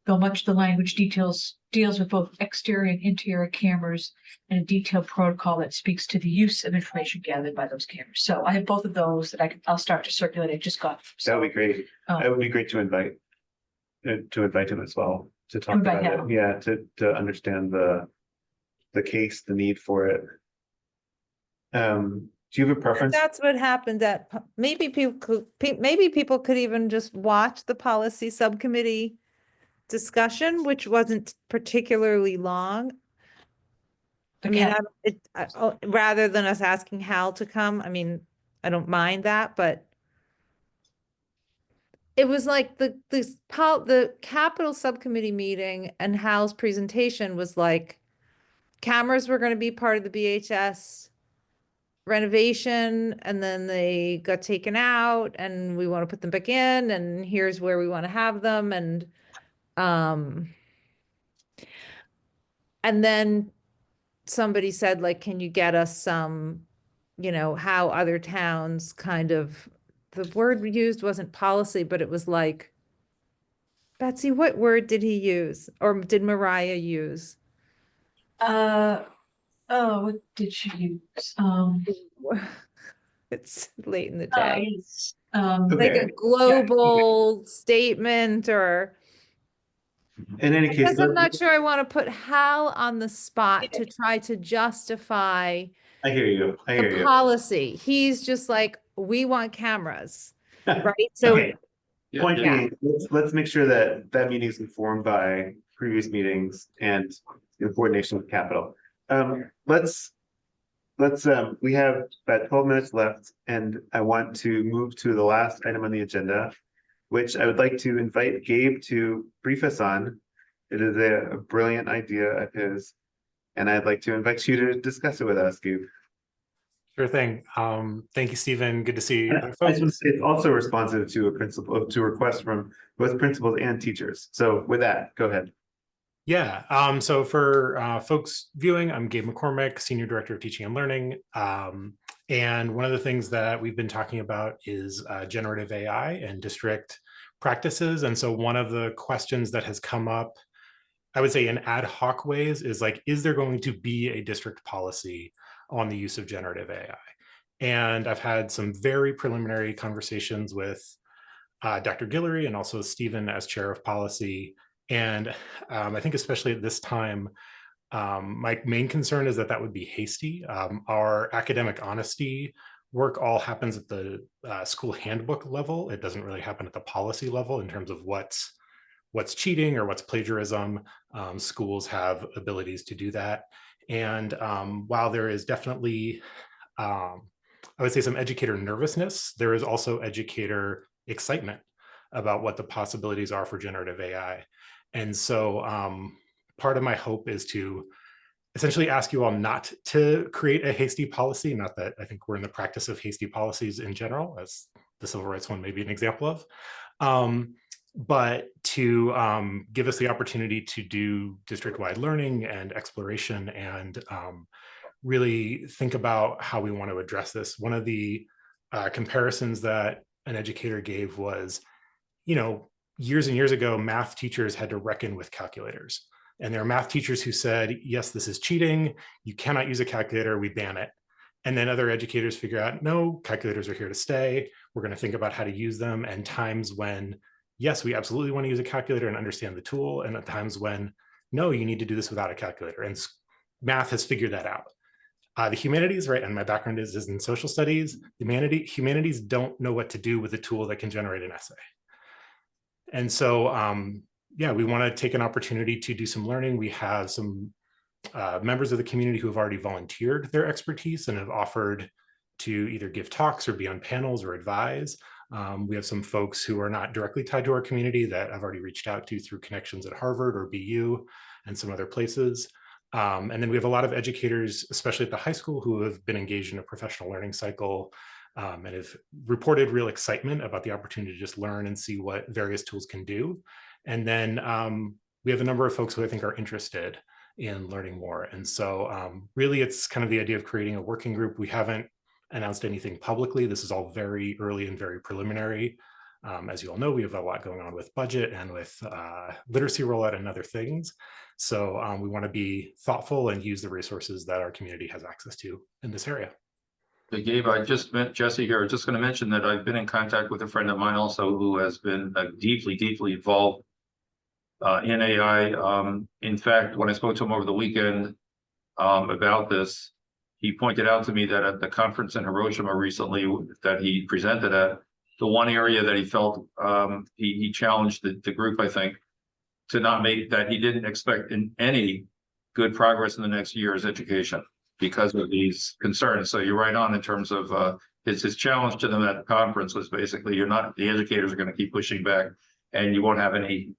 though much of the language deals with both exterior and interior cameras and a detailed protocol that speaks to the use of information gathered by those cameras. So I have both of those that I'll start to circulate. I just got. that would be great. It would be great to invite him as well to talk Invite about it. him. Yeah, to understand the case, the need for it. Do you have a preference? That's what happened at, maybe people could even just watch the policy subcommittee discussion, which wasn't particularly long. I mean, rather than us asking Hal to come, I mean, I don't mind that, but it was like the capital subcommittee meeting and Hal's presentation was like, cameras were going to be part of the BHS renovation, and then they got taken out, and we want to put them back in, and here's where we want to have them, and then somebody said, like, can you get us some, how other towns kind of, the word we used wasn't policy, but it was like, Betsy, what word did he use? Or did Mariah use? What did she use? It's late in the day. Okay. Like a global statement, or In any case, because I'm not sure I want to put Hal on the spot to try to justify I hear you. I hear the you. policy. He's just like, we want cameras, right? So Okay. Yeah, Point yeah. being, let's make sure that meeting is informed by previous meetings and in coordination with Capital. We have about 12 minutes left, and I want to move to the last item on the agenda, which I would like to invite Gabe to brief us on. It is a brilliant idea of his, and I'd like to invite you to discuss it with us, Gabe. Sure thing. Thank you, Stephen. Good to see I other just want to folks. say it's also responsive to a request from both principals and teachers. So with that, go ahead. Yeah. So for folks viewing, I'm Gabe McCormick, Senior Director of Teaching and Learning. And one of the things that we've been talking about is generative AI and district practices. And so one of the questions that has come up, I would say in ad hoc ways, is like, is there going to be a district policy on the use of generative AI? And I've had some very preliminary conversations with Dr. Guillory and also Stephen as chair of policy. And I think especially at this time, my main concern is that would be hasty. Our academic honesty work all happens at the school handbook level. It doesn't really happen at the policy level in terms of what's cheating or what's plagiarism. Schools have abilities to do that. And while there is definitely, I would say, some educator nervousness, there is also educator excitement about what the possibilities are for generative AI. And so part of my hope is to essentially ask you all not to create a hasty policy. Not that I think we're in the practice of hasty policies in general, as the civil rights one may be an example of, but to give us the opportunity to do district-wide learning and exploration and really think about how we want to address this. One of the comparisons that an educator gave was, years and years ago, math teachers had to reckon with calculators. And there are math teachers who said, yes, this is cheating. You cannot use a calculator. We ban it. And then other educators figure out, no, calculators are here to stay. We're going to think about how to use them. And times when, yes, we absolutely want to use a calculator and understand the tool. And at times when, no, you need to do this without a calculator. And math has figured that out. The humanities, right, and my background is in social studies, humanities don't know what to do with a tool that can generate an essay. And so, yeah, we want to take an opportunity to do some learning. We have some members of the community who have already volunteered their expertise and have offered to either give talks or be on panels or advise. We have some folks who are not directly tied to our community that I've already reached out to through connections at Harvard or BU and some other places. And then we have a lot of educators, especially at the high school, who have been engaged in a professional learning cycle and have reported real excitement about the opportunity to just learn and see what various tools can do. And then we have a number of folks who I think are interested in learning more. And so really, it's kind of the idea of creating a working group. We haven't announced anything publicly. This is all very early and very preliminary. As you all know, we have a lot going on with budget and with literacy rollout and other things. So we want to be thoughtful and use the resources that our community has access to in this area. Hey, Gabe, I just met Jesse here. Just going to mention that I've been in contact with a friend of mine also who has been deeply, deeply involved in AI. In fact, when I spoke to him over the weekend about this, he pointed out to me that at the conference in Hiroshima recently that he presented at, the one area that he felt he challenged the group, I think, to not make that he didn't expect in any good progress in the next year is education because of these concerns. So you're right on in terms of his challenge to them at the conference was basically the educators are going to keep pushing back and you won't have any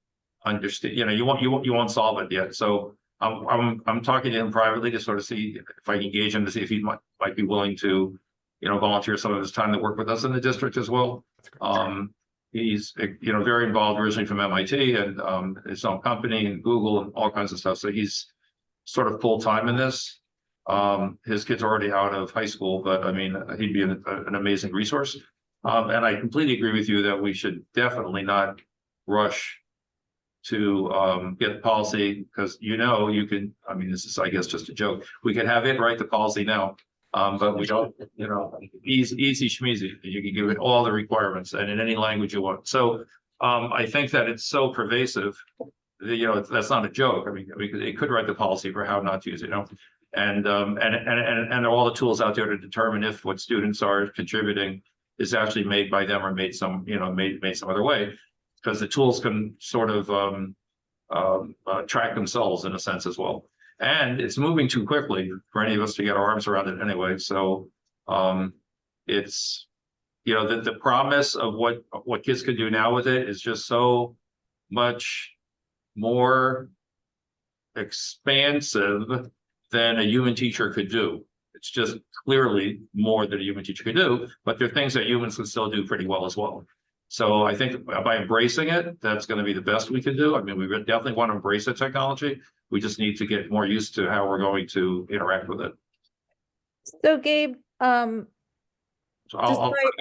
understand, you won't solve it yet. So I'm talking to him privately to sort of see if I can engage him to see if he might be willing to, volunteer some of his time to work with us in the district as well. He's, very involved originally from MIT and his own company and Google and all kinds of stuff. So he's sort of full time in this. His kid's already out of high school, but I mean, he'd be an amazing resource. And I completely agree with you that we should definitely not rush to get the policy because you can, this is, I guess, just a joke. We could have it write the policy now. But we don't, easy schmeezy. You can give it all the requirements and in any language you want. So I think that it's so pervasive, that's not a joke. I mean, it could write the policy for how not to use it, and there are all the tools out there to determine if what students are contributing is actually made by them or made some, made some other way, because the tools can sort of track themselves in a sense as well. And it's moving too quickly for any of us to get our arms around it anyway. So it's, the promise of what kids can do now with it is just so much more expansive than a human teacher could do. It's just clearly more than a human teacher could do, but there are things that humans can still do pretty well as well. So I think by embracing it, that's going to be the best we can do. I mean, we definitely want to embrace the technology. We just need to get more used to how we're going to interact with it. So Gabe, despite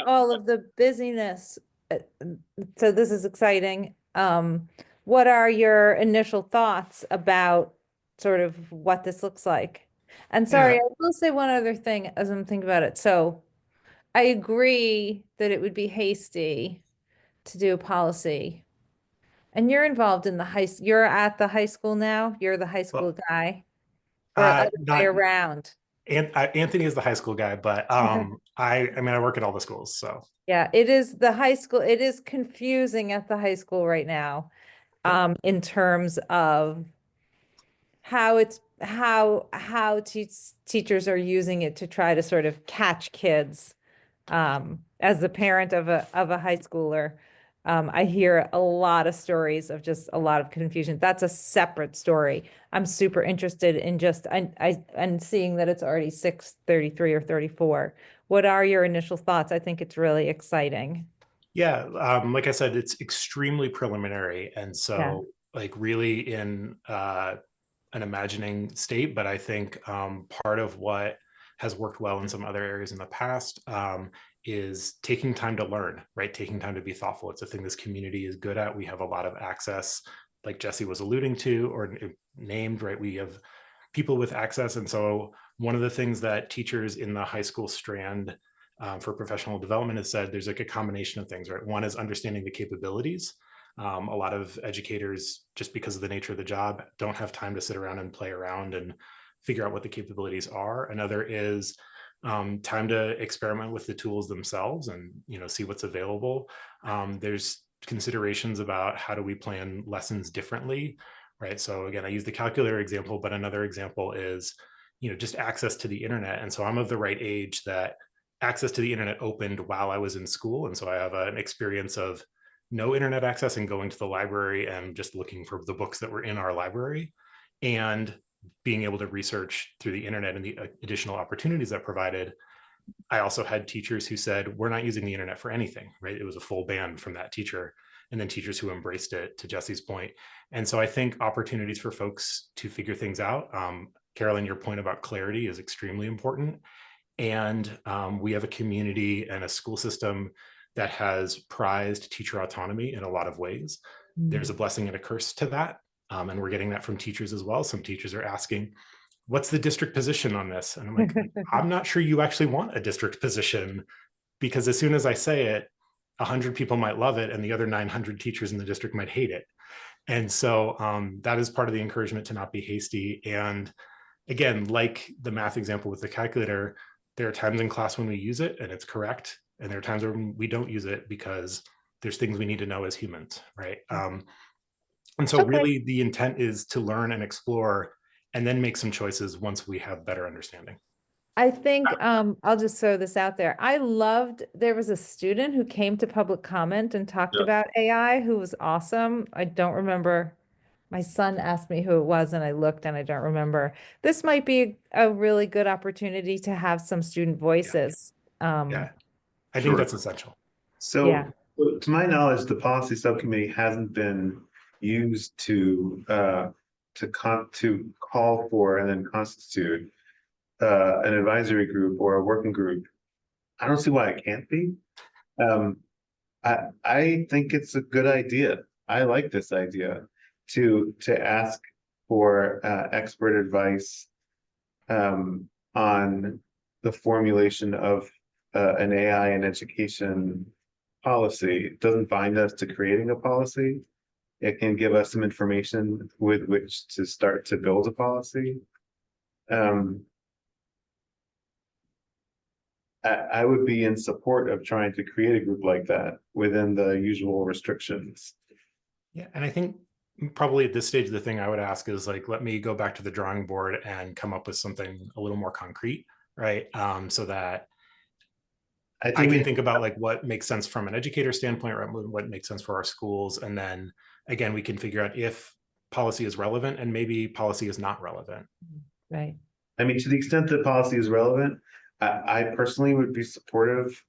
all of the busyness, so this is exciting. What are your initial thoughts about sort of what this looks like? And sorry, I will say one other thing as I'm thinking about it. So I agree that it would be hasty to do a policy. And you're involved in you're at the high school now? You're the high school guy? Or other way around? Anthony is the high school guy, but I mean, I work at all the schools, so. Yeah, it is the high school. It is confusing at the high school right now, in terms of how it's how teachers are using it to try to sort of catch kids. As the parent of a high schooler, I hear a lot of stories of just a lot of confusion. That's a separate story. I'm super interested in just and seeing that it's already 6:33 or 34. What are your initial thoughts? I think it's really exciting. Yeah, like I said, it's extremely preliminary, and so like really in an imagining state. But I think part of what has worked well in some other areas in the past is taking time to learn, right? Taking time to be thoughtful. It's a thing this community is good at. We have a lot of access, like Jesse was alluding to or named, right? We have people with access, and so one of the things that teachers in the high school strand for professional development has said there's like a combination of things, right? One is understanding the capabilities. A lot of educators, just because of the nature of the job, don't have time to sit around and play around and figure out what the capabilities are. Another is time to experiment with the tools themselves and see what's available. There's considerations about how do we plan lessons differently, right? So again, I use the calculator example, but another example is just access to the internet. And so I'm of the right age that access to the internet opened while I was in school. And so I have an experience of no internet access and going to the library and just looking for the books that were in our library and being able to research through the internet and the additional opportunities that provided. I also had teachers who said, we're not using the internet for anything, right? It was a full ban from that teacher. And then teachers who embraced it, to Jesse's point. And so I think opportunities for folks to figure things out. Carolyn, your point about clarity is extremely important. And we have a community and a school system that has prized teacher autonomy in a lot of ways. There's a blessing and a curse to that. And we're getting that from teachers as well. Some teachers are asking, what's the district position on this? And I'm like, I'm not sure you actually want a district position, because as soon as I say it, 100 people might love it and the other 900 teachers in the district might hate it. And so that is part of the encouragement to not be hasty. And again, like the math example with the calculator, there are times in class when we use it and it's correct. And there are times when we don't use it because there's things we need to know as humans, right? And so really the intent is to learn and explore and then make some choices once we have better understanding. I think I'll just throw this out there. There was a student who came to public comment and talked about AI who was awesome. I don't remember. My son asked me who it was and I looked and I don't remember. This might be a really good opportunity to have some student voices. Yeah, I think that's essential. So to my knowledge, the policy subcommittee hasn't been used to call for and then constitute an advisory group or a working group. I don't see why it can't be. I think it's a good idea. I like this idea to ask for expert advice on the formulation of an AI in education policy. It doesn't bind us to creating a policy. It can give us some information with which to start to build a policy. I would be in support of trying to create a group like that within the usual restrictions. Yeah, and I think probably at this stage, the thing I would ask is like, let me go back to the drawing board and come up with something a little more concrete, right? So that I can think about like what makes sense from an educator standpoint, right? What makes sense for our schools. And then again, we can figure out if policy is relevant and maybe policy is not relevant. Right. I mean, to the extent that policy is relevant, I personally would be supportive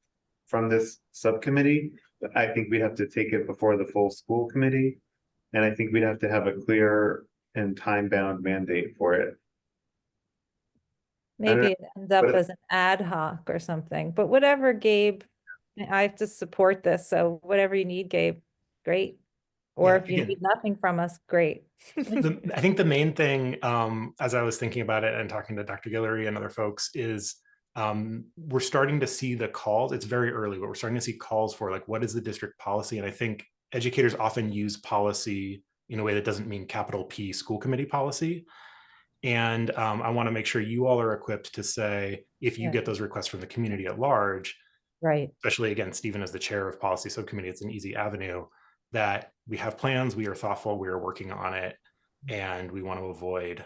from this subcommittee, but I think we'd have to take it before the full school committee. And I think we'd have to have a clear and time-bound mandate for it. Maybe it ends up as an ad hoc or something, but whatever, Gabe, I have to support this. So whatever you need, Gabe, great. Or if you need nothing from us, great. I think the main thing, as I was thinking about it and talking to Dr. Guillory and other folks, is we're starting to see the calls. It's very early, but we're starting to see calls for like, what is the district policy? And I think educators often use policy in a way that doesn't mean capital P school committee policy. And I want to make sure you all are equipped to say, if you Yeah. get those requests from the community at large, Right. especially again, Stephen as the chair of policy subcommittee, it's an easy avenue that we have plans, we are thoughtful, we are working on it, and we want to avoid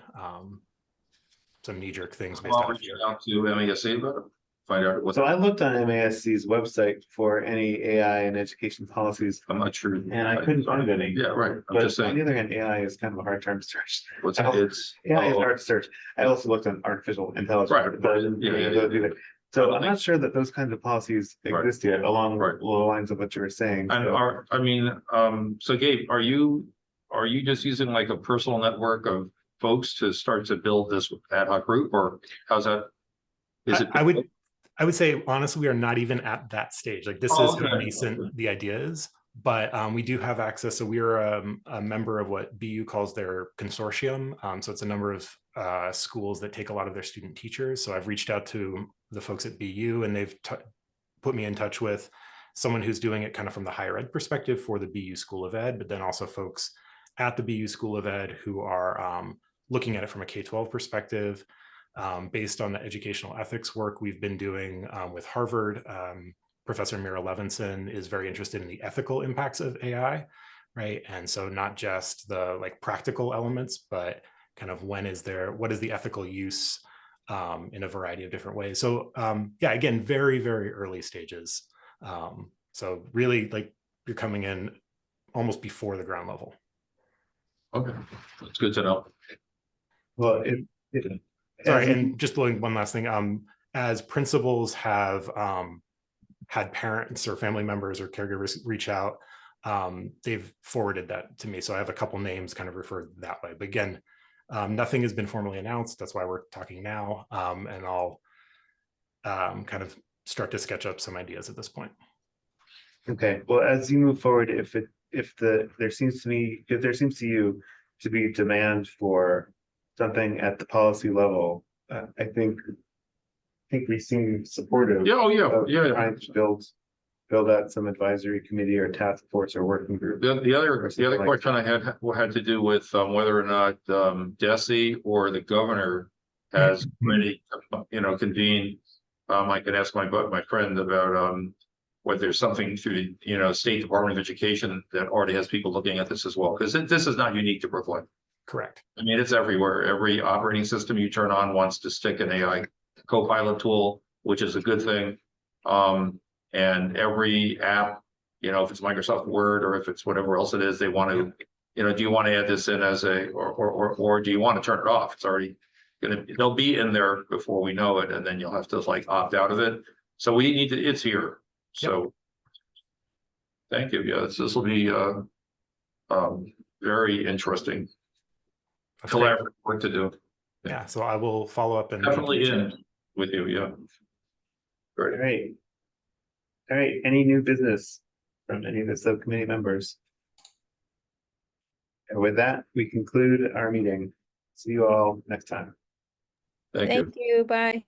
some knee-jerk things based I'll on reach out to MASC about it, find out what. So I looked on MASC's website for any AI and education policies, I'm not sure. and I couldn't find any. Yeah, right. I'm But just on the saying, other hand, AI is kind of a hard term to search. what's I don't- it's. AI is oh, hard to search. I also looked on artificial intelligence. Right, but I right. didn't Yeah, really yeah, go yeah. do that. So I'm not sure that those kinds of policies Right. exist yet, along Right. the lines of what you were saying. And So- so Gabe, are you just using like a personal network of folks to start to build this ad hoc group, or how's that? Is it? I would say honestly, we are not even at that stage. Like this is how nascent the idea is, but we do have access. So we are a member of what BU calls their consortium. So it's a number of schools that take a lot of their student teachers. So I've reached out to the folks at BU, and they've put me in touch with someone who's doing it kind of from the higher ed perspective for the BU School of Ed, but then also folks at the BU School of Ed who are looking at it from a K-12 perspective. Based on the educational ethics work we've been doing with Harvard, Professor Mira Levinson is very interested in the ethical impacts of AI, right? And so not just the like practical elements, but kind of what is the ethical use in a variety of different ways. So yeah, again, very, very early stages. So really like you're coming in almost before the ground level. Okay, that's good to know. Well, Sorry, and just one last thing. As principals have had parents or family members or caregivers reach out, they've forwarded that to me. So I have a couple names kind of referred that way. But again, nothing has been formally announced. That's why we're talking now. And I'll kind of start to sketch up some ideas at this point. Okay, well, as you move forward, if there seems to you to be demand for something at the policy level, I think we seem supportive. Yeah, oh, yeah, of yeah. Trying to build out some advisory committee or task force or working group. The other question I had to do with whether or not DESE or the governor has already, convened. I could ask my friend about whether there's something through the State Department of Education that already has people looking at this as well, because this is not unique to Brookline. Correct. I mean, it's everywhere. Every operating system you turn on wants to stick an AI co-pilot tool, which is a good thing. And every app, if it's Microsoft Word or if it's whatever else it is, they want to, do you want to add this in as or do you want to turn it off? It's already they'll be in there before we know it, and then you'll have to like opt out of it. So we need to, it's here. So thank you. Yeah, this will be very interesting. Collaborative work to do. Yeah, so I will follow up and Definitely in with you. Yeah. Great. All right, any new business from any of the subcommittee members? And with that, we conclude our meeting. See you all next time. Thank you. Thank you. Bye.